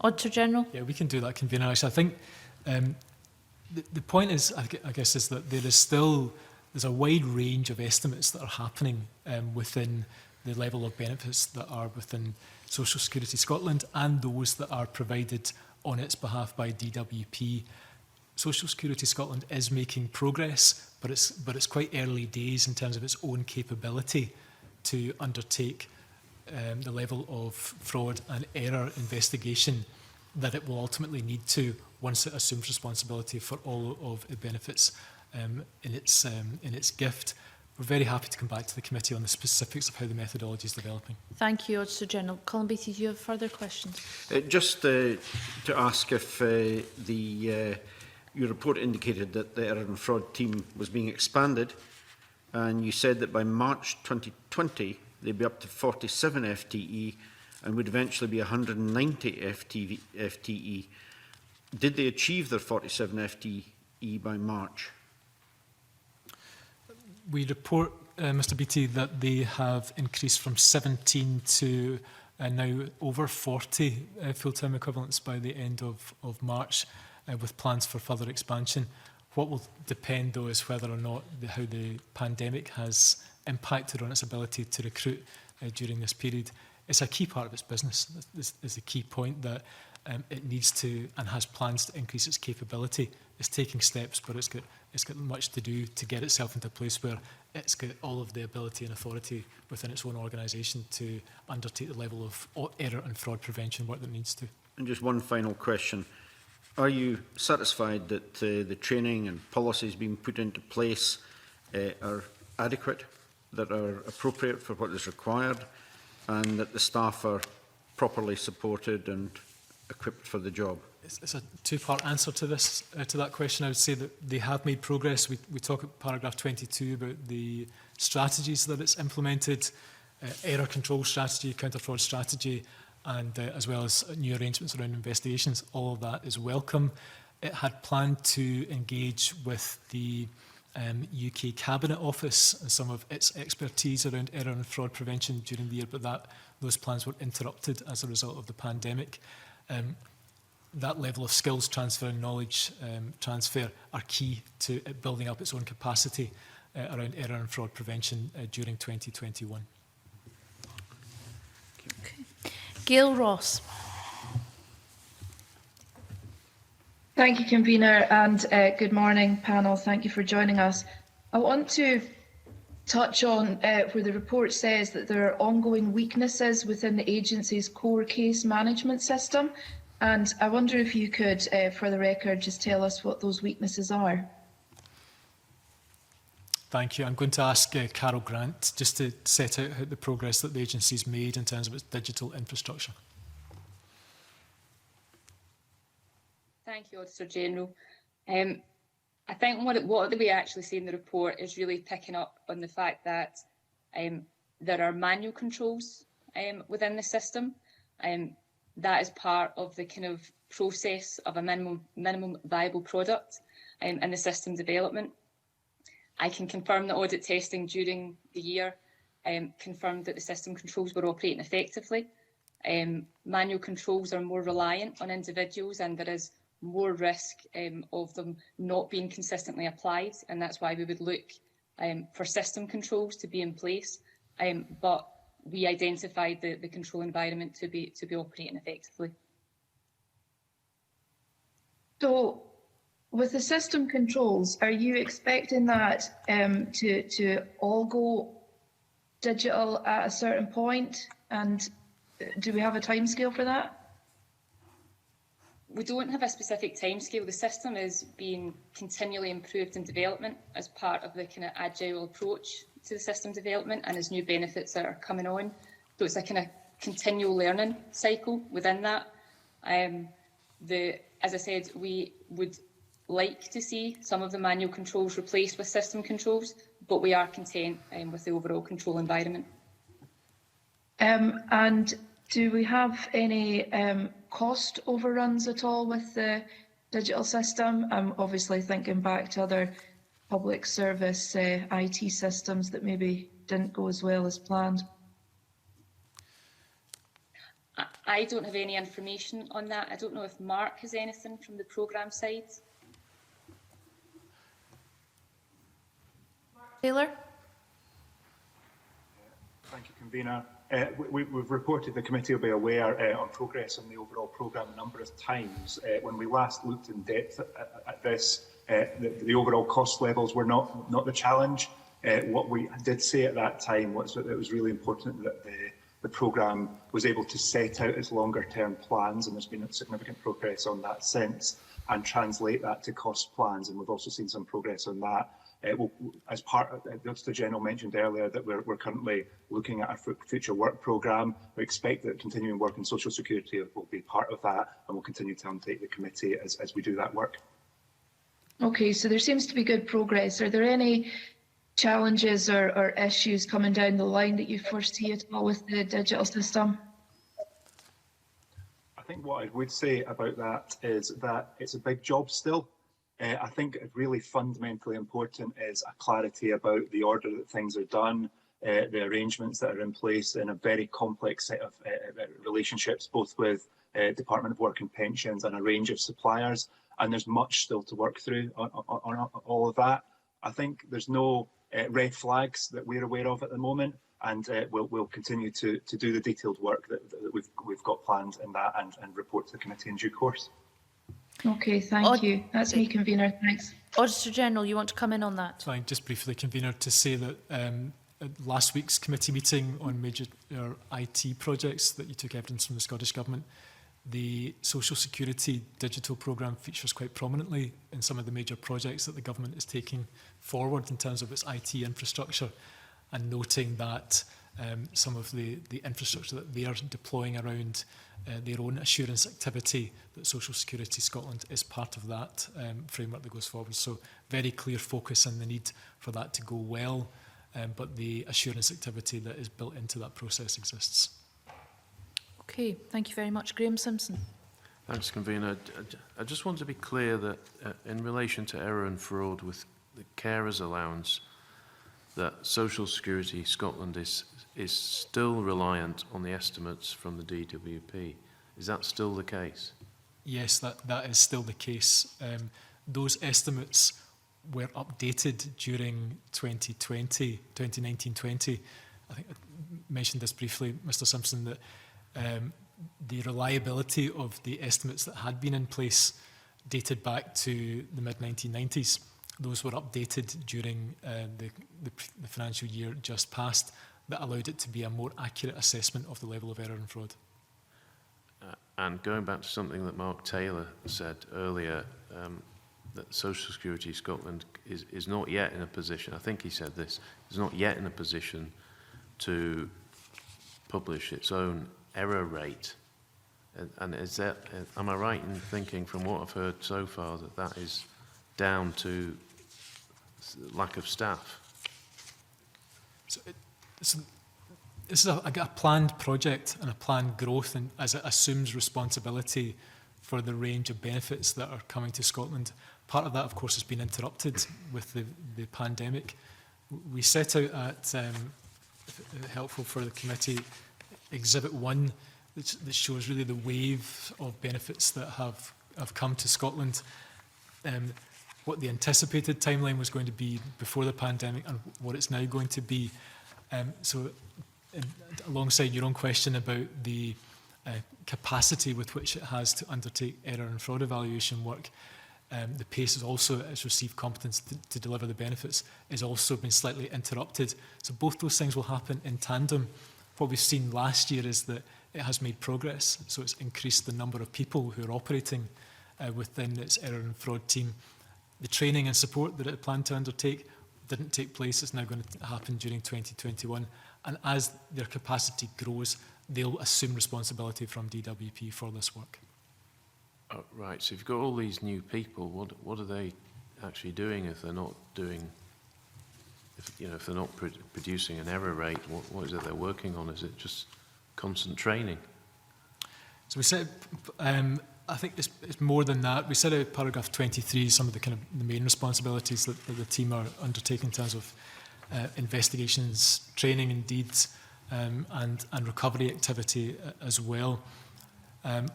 Auditor General? Yeah, we can do that, Convener. I think the point is, I guess, is that there's a wide range of estimates that are happening within the level of benefits that are within Social Security Scotland and those that are provided on its behalf by DWP. Social Security Scotland is making progress, but it's quite early days in terms of its own capability to undertake the level of fraud and error investigation that it will ultimately need to once it assumes responsibility for all of the benefits in its gift. We're very happy to come back to the committee on the specifics of how the methodology is developing. Thank you, Auditor General. Colin Beattie, do you have further questions? Just to ask if your report indicated that the error and fraud team was being expanded, and you said that by March 2020 they'd be up to 47 FTE and would eventually be 190 FTE. Did they achieve their 47 FTE by March? We report, Mr Beattie, that they have increased from 17 to now over 40 full-time equivalents by the end of March, with plans for further expansion. What will depend, though, is whether or not how the pandemic has impacted on its ability to recruit during this period. It's a key part of its business. This is a key point that it needs to and has plans to increase its capability. It's taking steps, but it's got much to do to get itself into a place where it's got all of the ability and authority within its own organisation to undertake the level of error and fraud prevention work that it needs to. And just one final question. Are you satisfied that the training and policies being put into place are adequate, that are appropriate for what is required, and that the staff are properly supported and equipped for the job? It's a two-part answer to this to that question. I would say that they have made progress. We talk at paragraph 22 about the strategies that it's implemented, error control strategy, counter-fraud strategy, and as well as new arrangements around investigations. All of that is welcome. It had planned to engage with the UK Cabinet Office and some of its expertise around error and fraud prevention during the year, but those plans were interrupted as a result of the pandemic. That level of skills transfer and knowledge transfer are key to it building up its own capacity around error and fraud prevention during 2021. Okay. Gail Ross. Thank you, Convener, and good morning, panel. Thank you for joining us. I want to touch on where the report says that there are ongoing weaknesses within the agency's core case management system. And I wonder if you could, for the record, just tell us what those weaknesses are. Thank you. I'm going to ask Carol Grant just to set out the progress that the agency's made in terms of its digital infrastructure. Thank you, Auditor General. I think what we actually see in the report is really picking up on the fact that there are manual controls within the system. That is part of the kind of process of a minimum viable product and the system development. I can confirm that audit testing during the year confirmed that the system controls were operating effectively. Manual controls are more reliant on individuals and there is more risk of them not being consistently applied, and that's why we would look for system controls to be in place. But we identified the control environment to be operating effectively. So, with the system controls, are you expecting that to all go digital at a certain point? And do we have a timescale for that? We don't have a specific timescale. The system is being continually improved in development as part of the kind of agile approach to the system development, and as new benefits are coming on. So it's a kind of continual learning cycle within that. As I said, we would like to see some of the manual controls replaced with system controls, but we are content with the overall control environment. And do we have any cost overruns at all with the digital system? I'm obviously thinking back to other public service IT systems that maybe didn't go as well as planned. I don't have any information on that. I don't know if Mark has anything from the programme side. Taylor? Thank you, Convener. We've reported, the committee will be aware, on progress on the overall programme a number of times. When we last looked in depth at this, the overall cost levels were not the challenge. What we did say at that time was that it was really important that the programme was able to set out its longer term plans, and there's been significant progress on that since, and translate that to cost plans, and we've also seen some progress on that. As part of the Auditor General mentioned earlier that we're currently looking at our future work programme. We expect that continuing work in social security will be part of that, and we'll continue to undertake the committee as we do that work. Okay, so there seems to be good progress. Are there any challenges or issues coming down the line that you foresee at all with the digital system? I think what I would say about that is that it's a big job still. I think really fundamentally important is a clarity about the order that things are done, the arrangements that are in place in a very complex set of relationships, both with Department of Work and Pensions and a range of suppliers. And there's much still to work through on all of that. I think there's no red flags that we're aware of at the moment, and we'll continue to do the detailed work that we've got planned in that and report to the committee in due course. Okay, thank you. That's me, Convener. Thanks. Auditor General, you want to come in on that? Fine, just briefly, Convener, to say that at last week's committee meeting on major IT projects that you took evidence from the Scottish Government, the Social Security digital programme features quite prominently in some of the major projects that the government is taking forward in terms of its IT infrastructure, and noting that some of the infrastructure that they are deploying around their own assurance activity, that Social Security Scotland is part of that framework that goes forward. So very clear focus on the need for that to go well, but the assurance activity that is built into that process exists. Okay, thank you very much. Graham Simpson. Thanks, Convener. I just want to be clear that in relation to error and fraud with the carers allowance, that Social Security Scotland is still reliant on the estimates from the DWP. Is that still the case? Yes, that is still the case. Those estimates were updated during 2019-20. I think I mentioned this briefly, Mr Simpson, that the reliability of the estimates that had been in place dated back to the mid-1990s. Those were updated during the financial year just past. That allowed it to be a more accurate assessment of the level of error and fraud. And going back to something that Mark Taylor said earlier, that Social Security Scotland is not yet in a position, I think he said this, is not yet in a position to publish its own error rate. And is that, am I right in thinking from what I've heard so far that that is down to lack of staff? So this is a planned project and a planned growth, and as it assumes responsibility for the range of benefits that are coming to Scotland. Part of that, of course, has been interrupted with the pandemic. We set out at, helpful for the committee, Exhibit 1, that shows really the wave of benefits that have come to Scotland. What the anticipated timeline was going to be before the pandemic and what it's now going to be. So alongside your own question about the capacity with which it has to undertake error and fraud evaluation work, the pace is also, it's received competence to deliver the benefits, is also been slightly interrupted. So both those things will happen in tandem. What we've seen last year is that it has made progress. So it's increased the number of people who are operating within its error and fraud team. The training and support that it planned to undertake didn't take place. It's now going to happen during 2021. And as their capacity grows, they'll assume responsibility from DWP for this work. Oh, right, so you've got all these new people. What are they actually doing if they're not doing, if they're not producing an error rate? What is it they're working on? Is it just constant training? So we said, I think it's more than that. We set out paragraph 23 some of the kind of the main responsibilities that the team are undertaking in terms of investigations, training indeed, and recovery activity as well.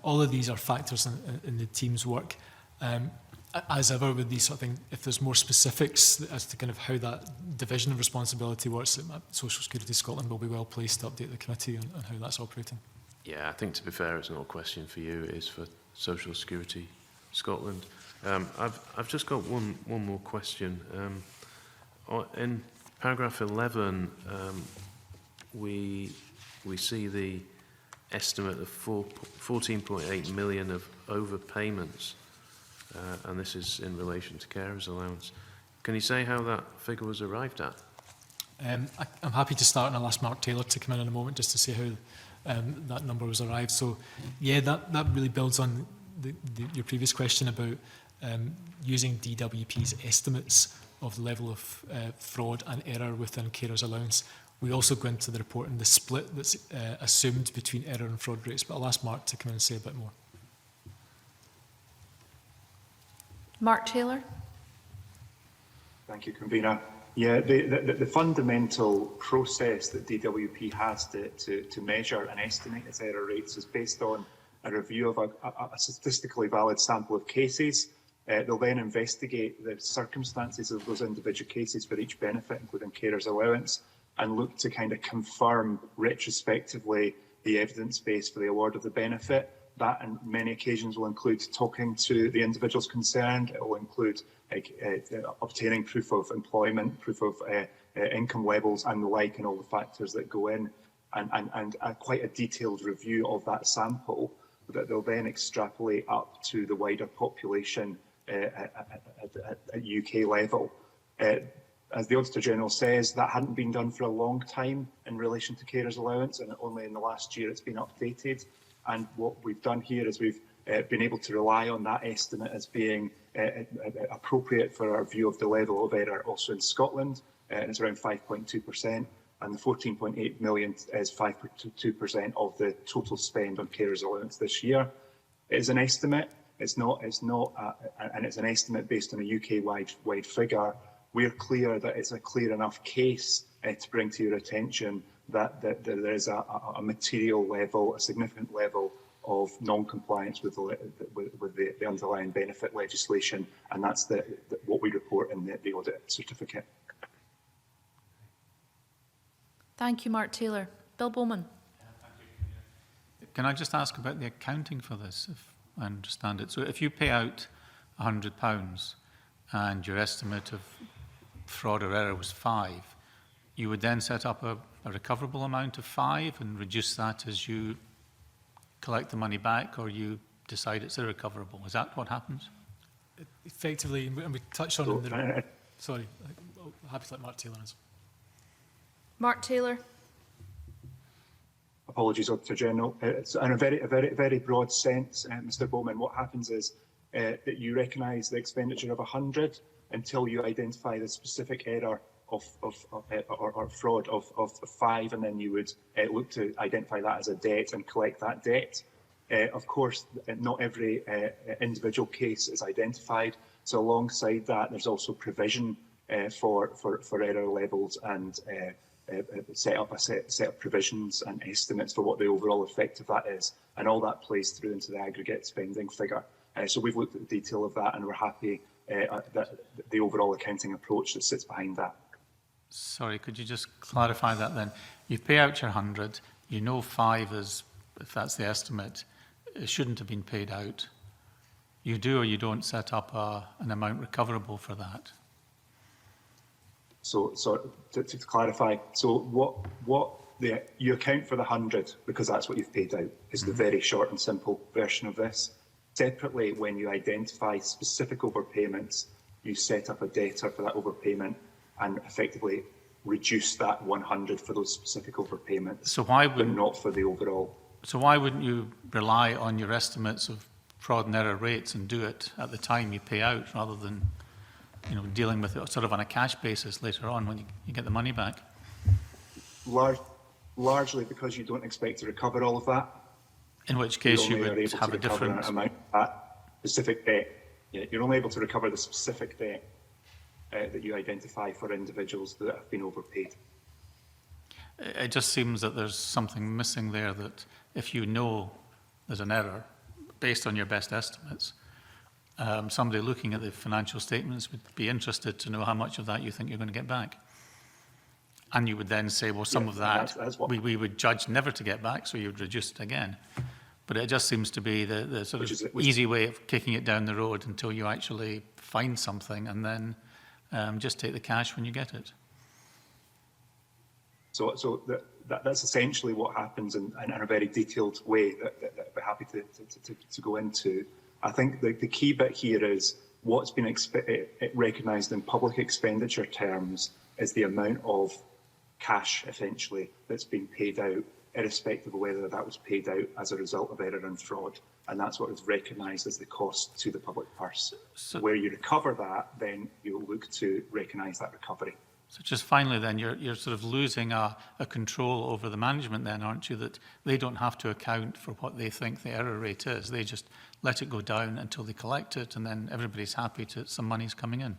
All of these are factors in the team's work. As ever with these sort of things, if there's more specifics as to kind of how that division of responsibility works, Social Security Scotland will be well placed to update the committee on how that's operating. Yeah, I think to be fair, it's not a question for you, it is for Social Security Scotland. I've just got one more question. In paragraph 11, we see the estimate of 14.8 million of overpayments, and this is in relation to carers allowance. Can you say how that figure was arrived at? I'm happy to start, and I'll ask Mark Taylor to come in a moment just to see how that number was arrived. So, yeah, that really builds on your previous question about using DWP's estimates of the level of fraud and error within carers allowance. We also go into the report and the split that's assumed between error and fraud rates, but I'll ask Mark to come in and say a bit more. Mark Taylor. Thank you, Convener. Yeah, the fundamental process that DWP has to measure and estimate its error rates is based on a review of a statistically valid sample of cases. They'll then investigate the circumstances of those individual cases for each benefit, including carers allowance, and look to kind of confirm retrospectively the evidence base for the award of the benefit. That, on many occasions, will include talking to the individuals concerned. It will include obtaining proof of employment, proof of income levels and the like, and all the factors that go in, and quite a detailed review of that sample that they'll then extrapolate up to the wider population at UK level. As the Auditor General says, that hadn't been done for a long time in relation to carers allowance, and only in the last year it's been updated. And what we've done here is we've been able to rely on that estimate as being appropriate for our view of the level of error also in Scotland, and it's around 5.2%, and the 14.8 million is 5.2% of the total spend on carers allowance this year. It is an estimate. It's not, and it's an estimate based on a UK-wide figure. We're clear that it's a clear enough case to bring to your attention that there is a material level, a significant level of non-compliance with the underlying benefit legislation, and that's what we report in the audit certificate. Thank you, Mark Taylor. Bill Bowman. Can I just ask about the accounting for this, if I understand it? So if you pay out £100 and your estimate of fraud or error was 5, you would then set up a recoverable amount of 5 and reduce that as you collect the money back, or you decide it's irrecoverable. Is that what happens? Effectively, and we touched on it in the... Sorry, I'm happy to let Mark Taylor answer. Mark Taylor. Apologies, Auditor General. It's in a very broad sense, Mr. Bowman. What happens is that you recognise the expenditure of 100 until you identify the specific error or fraud of 5, and then you would look to identify that as a debt and collect that debt. Of course, not every individual case is identified. So alongside that, there's also provision for error levels, and set up a set of provisions and estimates for what the overall effect of that is, and all that plays through into the aggregate spending figure. So we've looked at the detail of that, and we're happy that the overall accounting approach that sits behind that. Sorry, could you just clarify that then? You pay out your 100, you know 5 is, if that's the estimate, it shouldn't have been paid out. You do or you don't set up an amount recoverable for that? So to clarify, so what you account for the 100 because that's what you've paid out, is the very short and simple version of this. Separately, when you identify specific overpayments, you set up a debtor for that overpayment and effectively reduce that 100 for those specific overpayments, So why but wouldn't not for the overall. So why wouldn't you rely on your estimates of fraud and error rates and do it at the time you pay out rather than, you know, dealing with it sort of on a cash basis later on when you get the money back? Largely because you don't expect to recover all of that. In which case you only are would able have to a recover different... an amount of that specific debt. Yeah, you're only able to recover the specific debt that you identify for individuals that have been overpaid. It just seems that there's something missing there, that if you know there's an error based on your best estimates, somebody looking at the financial statements would be interested to know how much of that you think you're going to get back. And you would then say, well, some of that that's what we would judge never to get back, so you would reduce it again. But it just seems to be the sort of easy way of kicking it down the road until you actually find something and then just take the cash when you get it. So that's essentially what happens in a very detailed way that we're happy to go into. I think the key bit here is what's been recognised in public expenditure terms is the amount of cash, essentially, that's been paid out, irrespective of whether that was paid out as a result of error and fraud. And that's what is recognised as the cost to the public purse. So where you recover that, then you'll look to recognise that recovery. So just finally then, you're sort of losing a control over the management then, aren't you? That they don't have to account for what they think the error rate is. They just let it go down until they collect it, and then everybody's happy to some money's coming in.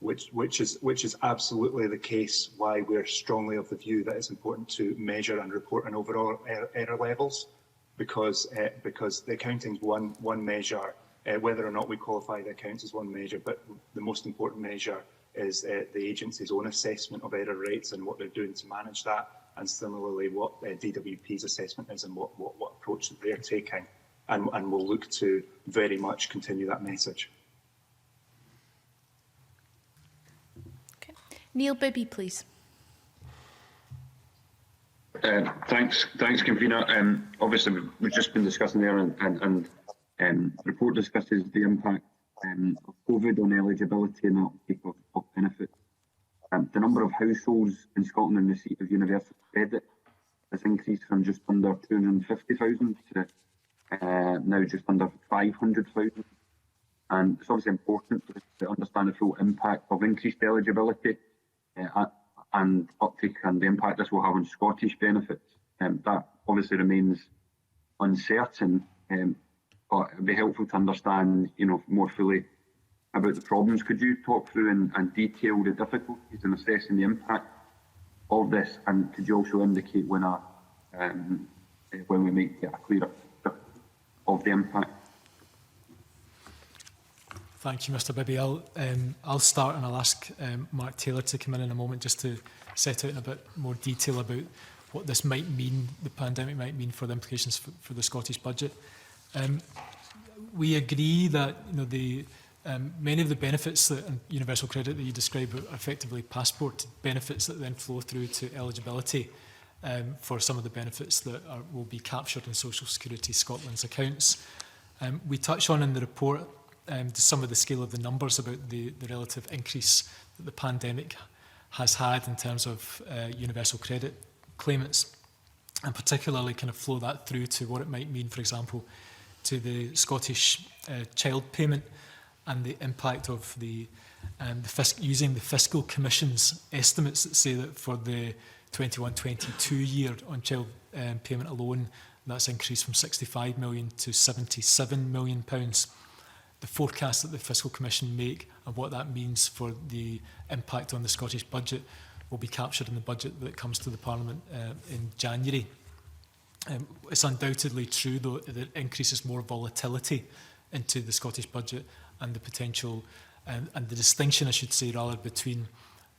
Which is absolutely the case why we're strongly of the view that it's important to measure and report on overall error levels, because the accounting's one measure, whether or not we qualify the accounts as one measure, but the most important measure is the agency's own assessment of error rates and what they're doing to manage that, and similarly what DWP's assessment is and what approach that they're taking, and we'll look to very much continue that message. Neil Bibby, please. Thanks, convener. Obviously, we've just been discussing there, and the report discusses the impact of COVID on eligibility and uptake of benefits. The number of households in Scotland in receipt of universal credit has increased from just under 250,000 to now just under 500,000. And it's obviously important to understand the full impact of increased eligibility and uptake and the impact this will have on Scottish benefits. That obviously remains uncertain, but it'd be helpful to understand, more fully about the problems. Could you talk through and detail the difficulties in assessing the impact of this, and could you also indicate when we might get a clearer picture of the impact? Thank you, Mr Bibby. I'll start and I'll ask Mark Taylor to come in a moment just to set out in a bit more detail about what this might mean, the pandemic might mean for the implications for the Scottish budget. We agree that many of the benefits that universal credit that you describe are effectively passport benefits that then flow through to eligibility for some of the benefits that will be captured in Social Security Scotland's accounts. We touch on in the report some of the scale of the numbers about the relative increase that the pandemic has had in terms of universal credit claimants, and particularly kind of flow that through to what it might mean, for example, to the Scottish child payment and the impact of using the Fiscal Commission's estimates that say that for the 21-22 year on child payment alone, that's increased from 65 million to 77 million pounds. The forecast that the Fiscal Commission make and what that means for the impact on the Scottish budget will be captured in the budget that comes to the Parliament in January. It's undoubtedly true, though, that it increases more volatility into the Scottish budget and the potential, and the distinction, I should say, rather, between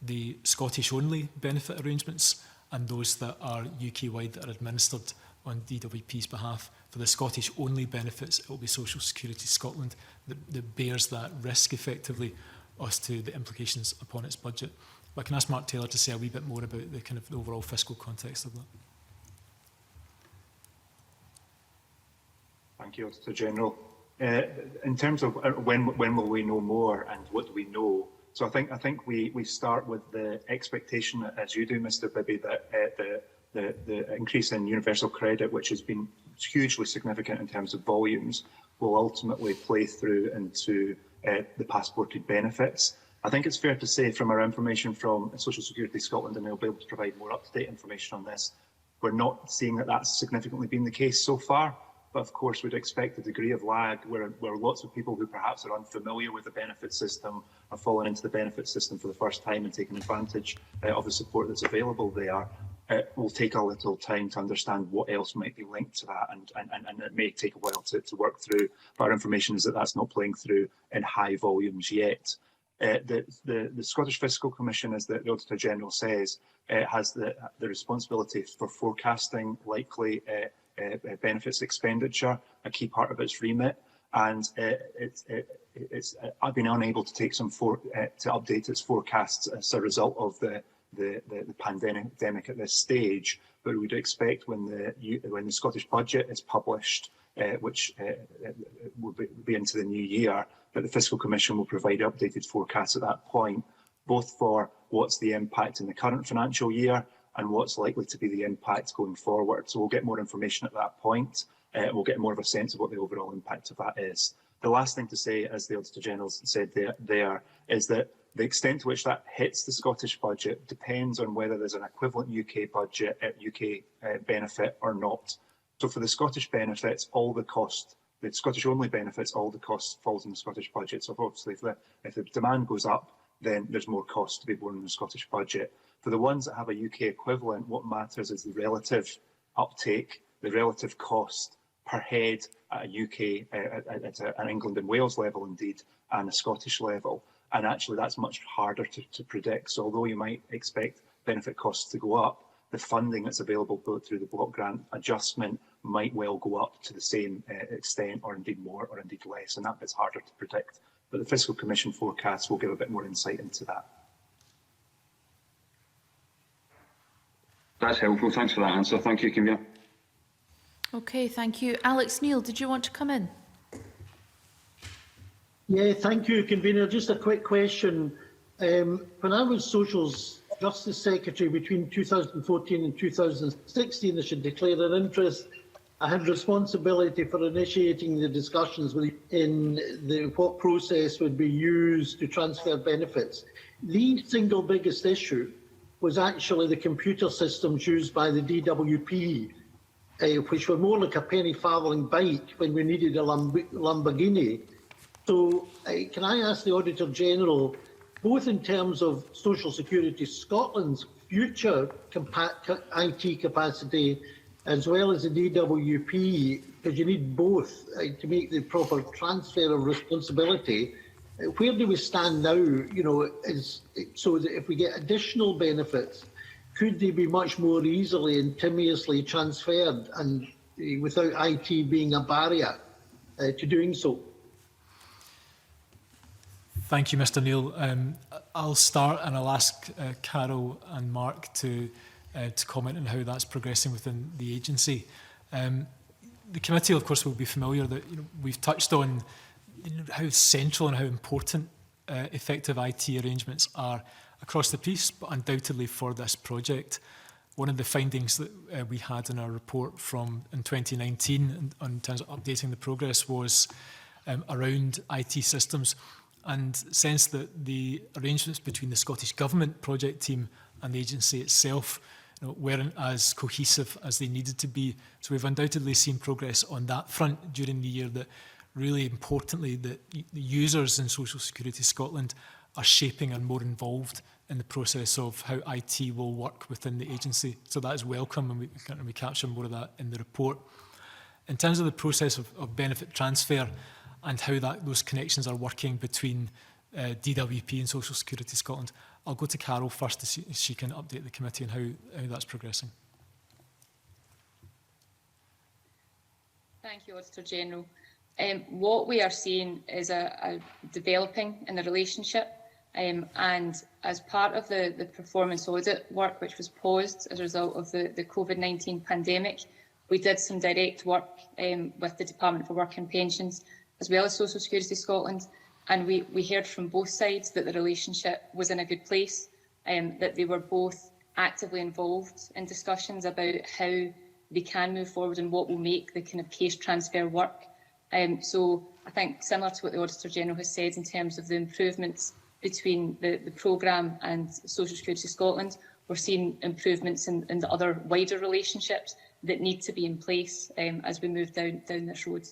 the Scottish-only benefit arrangements and those that are UK-wide that are administered on DWP's behalf. For the Scottish-only benefits, it will be Social Security Scotland that bears that risk effectively as to the implications upon its budget. But I can ask Mark Taylor to say a wee bit more about the kind of the overall fiscal context of that. Thank you, Auditor General. In terms of when will we know more and what do we know? So I think we start with the expectation, as you do, Mr. Bibby, that the increase in universal credit, which has been hugely significant in terms of volumes, will ultimately play through into the passported benefits. I think it's fair to say from our information from Social Security Scotland, and they'll be able to provide more up-to-date information on this, we're not seeing that that's significantly been the case so far. But of course, we'd expect a degree of lag where lots of people who perhaps are unfamiliar with the benefit system are falling into the benefit system for the first time and taking advantage of the support that's available there. It will take a little time to understand what else might be linked to that, and it may take a while to work through. But our information is that that's not playing through in high volumes yet. The Scottish Fiscal Commission, as the Auditor General says, has the responsibility for forecasting likely benefits expenditure, a key part of its remit, and I've been unable to take to update its forecasts as a result of the pandemic at this stage. But we would expect when the Scottish budget is published, which will be into the new year, that the Fiscal Commission will provide updated forecasts at that point, both for what's the impact in the current financial year and what's likely to be the impact going forward. So we'll get more information at that point. We'll get more of a sense of what the overall impact of that is. The last thing to say, as the Auditor General said there, is that the extent to which that hits the Scottish budget depends on whether there's an equivalent UK budget at UK benefit or not. So for the Scottish benefits, all the cost, the Scottish only benefits, all the costs falls in the Scottish budget. So obviously if the demand goes up, then there's more cost to be borne in the Scottish budget. For the ones that have a UK equivalent, what matters is the relative uptake, the relative cost per head at a UK, at an England and Wales level indeed, and a Scottish level. And actually that's much harder to predict. So although you might expect benefit costs to go up, the funding that's available through the block grant adjustment might well go up to the same extent, or indeed more, or indeed less, and that bit's harder to predict. But the Fiscal Commission forecasts will give a bit more insight into that. That's helpful. Thanks for that answer. Thank you, Convener. Okay, thank you. Alex Neil, did you want to come in? Yeah, thank you, Convener. Just a quick question. When I was Social Justice Secretary between 2014 and 2016, I should declare an interest. I had responsibility for initiating the discussions in what process would be used to transfer benefits. The single biggest issue was actually the computer systems used by the DWP, which were more like a penny farthing bike when we needed a Lamborghini. So can I ask the Auditor General, both in terms of Social Security Scotland's future IT capacity as well as the DWP, because you need both to make the proper transfer of responsibility, where do we stand now? You know, so that if we get additional benefits, could they be much more easily and timeously transferred, and without IT being a barrier to doing so? Thank you, Mr. Neil. I'll start and I'll ask Carol and Mark to comment on how that's progressing within the agency. The committee, of course, will be familiar that we've touched on how central and how important effective IT arrangements are across the piece, but undoubtedly for this project. One of the findings that we had in our report in 2019 in terms of updating the progress was around IT systems, and sense that the arrangements between the Scottish Government project team and the agency itself weren't as cohesive as they needed to be. So we've undoubtedly seen progress on that front during the year, that really importantly that the users in Social Security Scotland are shaping and more involved in the process of how IT will work within the agency. So that is welcome, and we capture more of that in the report. In terms of the process of benefit transfer and how those connections are working between DWP and Social Security Scotland, I'll go to Carol first to see if she can update the committee on how that's progressing. Thank you, Auditor General. What we are seeing is a developing in the relationship And as part of the performance audit work, which was paused as a result of the COVID-19 pandemic, we did some direct work with the Department for Work and Pensions, as well as Social Security Scotland, and we heard from both sides that the relationship was in a good place, that they were both actively involved in discussions about how they can move forward and what will make the kind of case transfer work. So I think similar to what the Auditor General has said in terms of the improvements between the programme and Social Security Scotland, we're seeing improvements in the other wider relationships that need to be in place as we move down this road.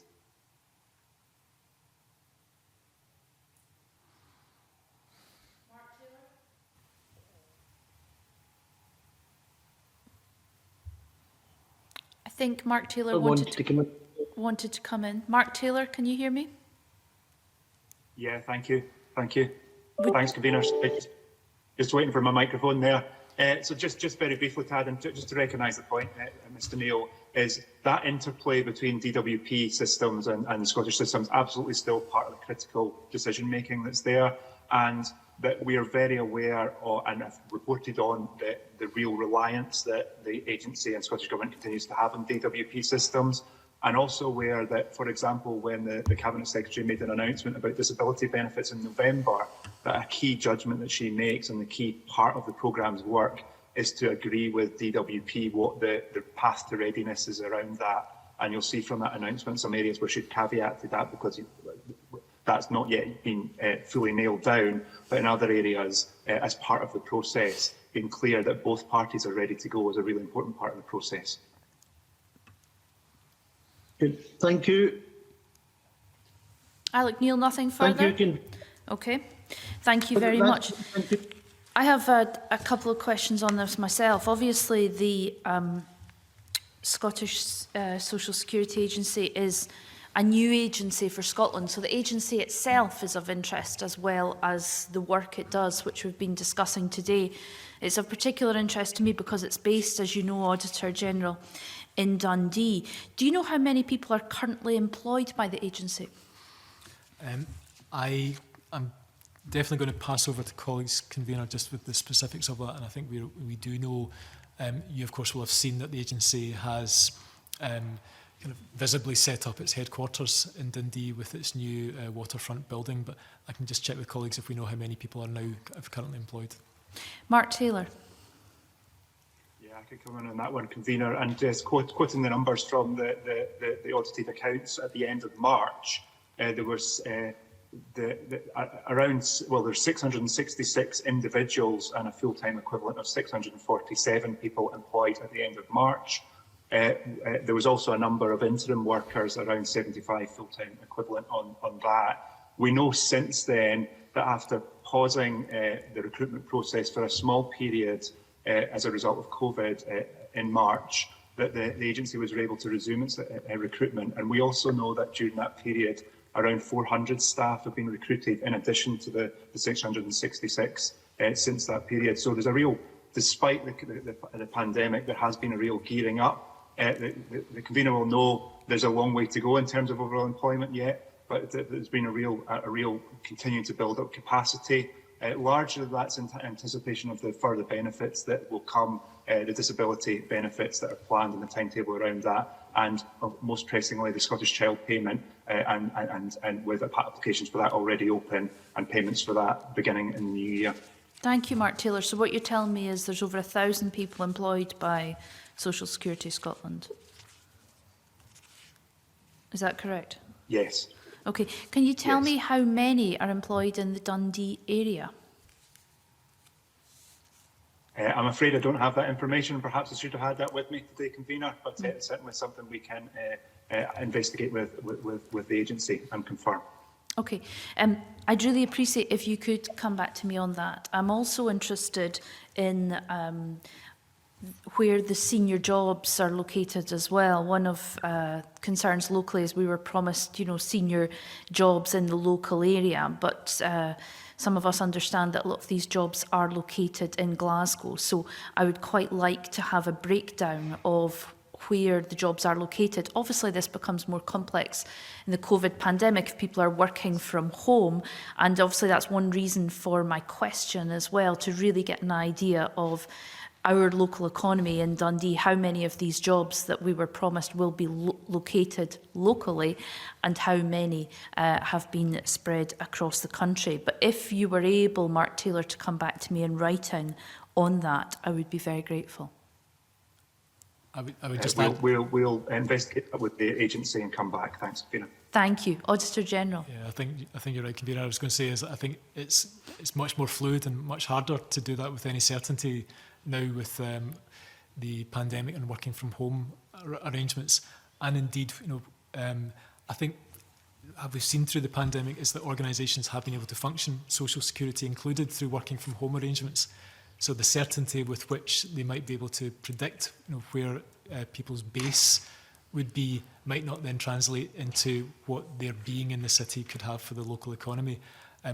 I think Mark Taylor wanted to come in. Mark Taylor, can you hear me? Yeah, thank you. Thanks, conveners. Just waiting for my microphone there. So just very briefly, Tad, and just to recognise the point, Mr Neil, is that interplay between DWP systems and the Scottish systems absolutely still part of the critical decision making that's there, and that we are very aware of and have reported on the real reliance that the agency and Scottish Government continues to have on DWP systems, and also aware that, for example, when the Cabinet Secretary made an announcement about disability benefits in November, that a key judgment that she makes and the key part of the programme's work is to agree with DWP what the path to readiness is around that. And you'll see from that announcement some areas where she'd caveated that because that's not yet been fully nailed down, but in other areas, as part of the process, being clear that both parties are ready to go is a really important part of the process. Good. Thank you. Alec Neil, nothing further? Thank you. Okay. Thank you very much. Thank you. I have a couple of questions on this myself. Obviously, the Scottish Social Security Agency is a new agency for Scotland, so the agency itself is of interest as well as the work it does, which we've been discussing today. It's of particular interest to me because it's based, as you know, Auditor General, in Dundee. Do you know how many people are currently employed by the agency? I am definitely going to pass over to colleagues convener just with the specifics of that, and I think we do know. You of course will have seen that the agency has kind of visibly set up its headquarters in Dundee with its new waterfront building, but I can just check with colleagues if we know how many people are now currently employed. Mark Taylor. Yeah, I could come in on that one, convener, and just quoting the numbers from the audited accounts at the end of March. There was there's 666 individuals and a full-time equivalent of 647 people employed at the end of March. There was also a number of interim workers, around 75 full-time equivalent on that. We know since then that after pausing the recruitment process for a small period as a result of COVID in March, that the agency was able to resume its recruitment. And we also know that during that period, around 400 staff have been recruited in addition to the 666 since that period. So there's a real, despite the pandemic, there has been a real gearing up. The convener will know there's a long way to go in terms of overall employment yet, but there's been a real continuing to build up capacity. Largely that's in anticipation of the further benefits that will come, the disability benefits that are planned in the timetable around that, and most pressingly the Scottish Child Payment, and with applications for that already open and payments for that beginning in the new year. Thank you, Mark Taylor. So what you're telling me is there's over 1,000 people employed by Social Security Scotland. Is that correct? Yes. Okay. Can you tell me how many are employed in the Dundee area? I'm afraid I don't have that information. Perhaps I should have had that with me today, convener, but it's certainly something we can investigate with the agency and confirm. Okay. I'd really appreciate if you could come back to me on that. I'm also interested in where the senior jobs are located as well. One of concerns locally is we were promised, senior jobs in the local area, but some of us understand that a lot of these jobs are located in Glasgow. So I would quite like to have a breakdown of where the jobs are located. Obviously, this becomes more complex in the COVID pandemic if people are working from home. And obviously, that's one reason for my question as well, to really get an idea of our local economy in Dundee, how many of these jobs that we were promised will be located locally and how many have been spread across the country. But if you were able, Mark Taylor, to come back to me in writing on that, I would be very grateful. I would just we'll investigate that with the agency and come back. Thanks, Fiona. Thank you. Auditor General. Yeah, I think you're right, Convener. I was going to say is that I think it's much more fluid and much harder to do that with any certainty now with the pandemic and working from home arrangements. And indeed, I think what we've seen through the pandemic is that organisations have been able to function, social security included, through working from home arrangements. So the certainty with which they might be able to predict where people's base would be might not then translate into what their being in the city could have for the local economy.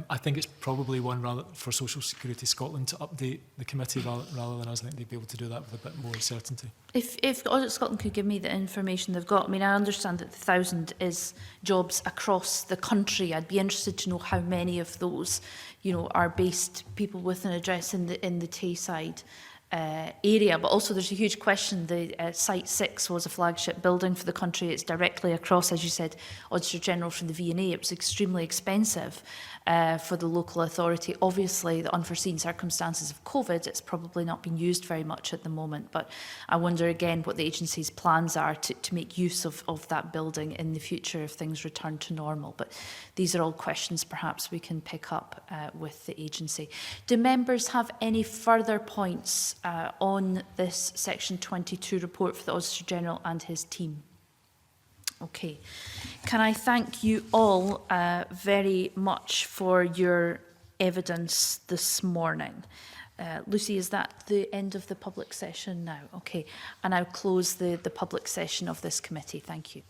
I think it's probably one rather for Social Security Scotland to update the committee rather than us. I think they'd be able to do that with a bit more certainty. If Audit Scotland could give me the information they've got, I mean, I understand that the 1,000 is jobs across the country. I'd be interested to know how many of those, are based people with an address in the Tayside area. But also there's a huge question. The Site 6 was a flagship building for the country. It's directly across, as you said, Auditor General, from the V&A. It was extremely expensive for the local authority. Obviously, the unforeseen circumstances of COVID, it's probably not been used very much at the moment. But I wonder again what the agency's plans are to make use of that building in the future if things return to normal. But these are all questions perhaps we can pick up with the agency. Do members have any further points on this Section 22 report for the Auditor General and his team? Okay. Can I thank you all very much for your evidence this morning? Lucy, is that the end of the public session now? Okay. And I'll close the public session of this committee. Thank you.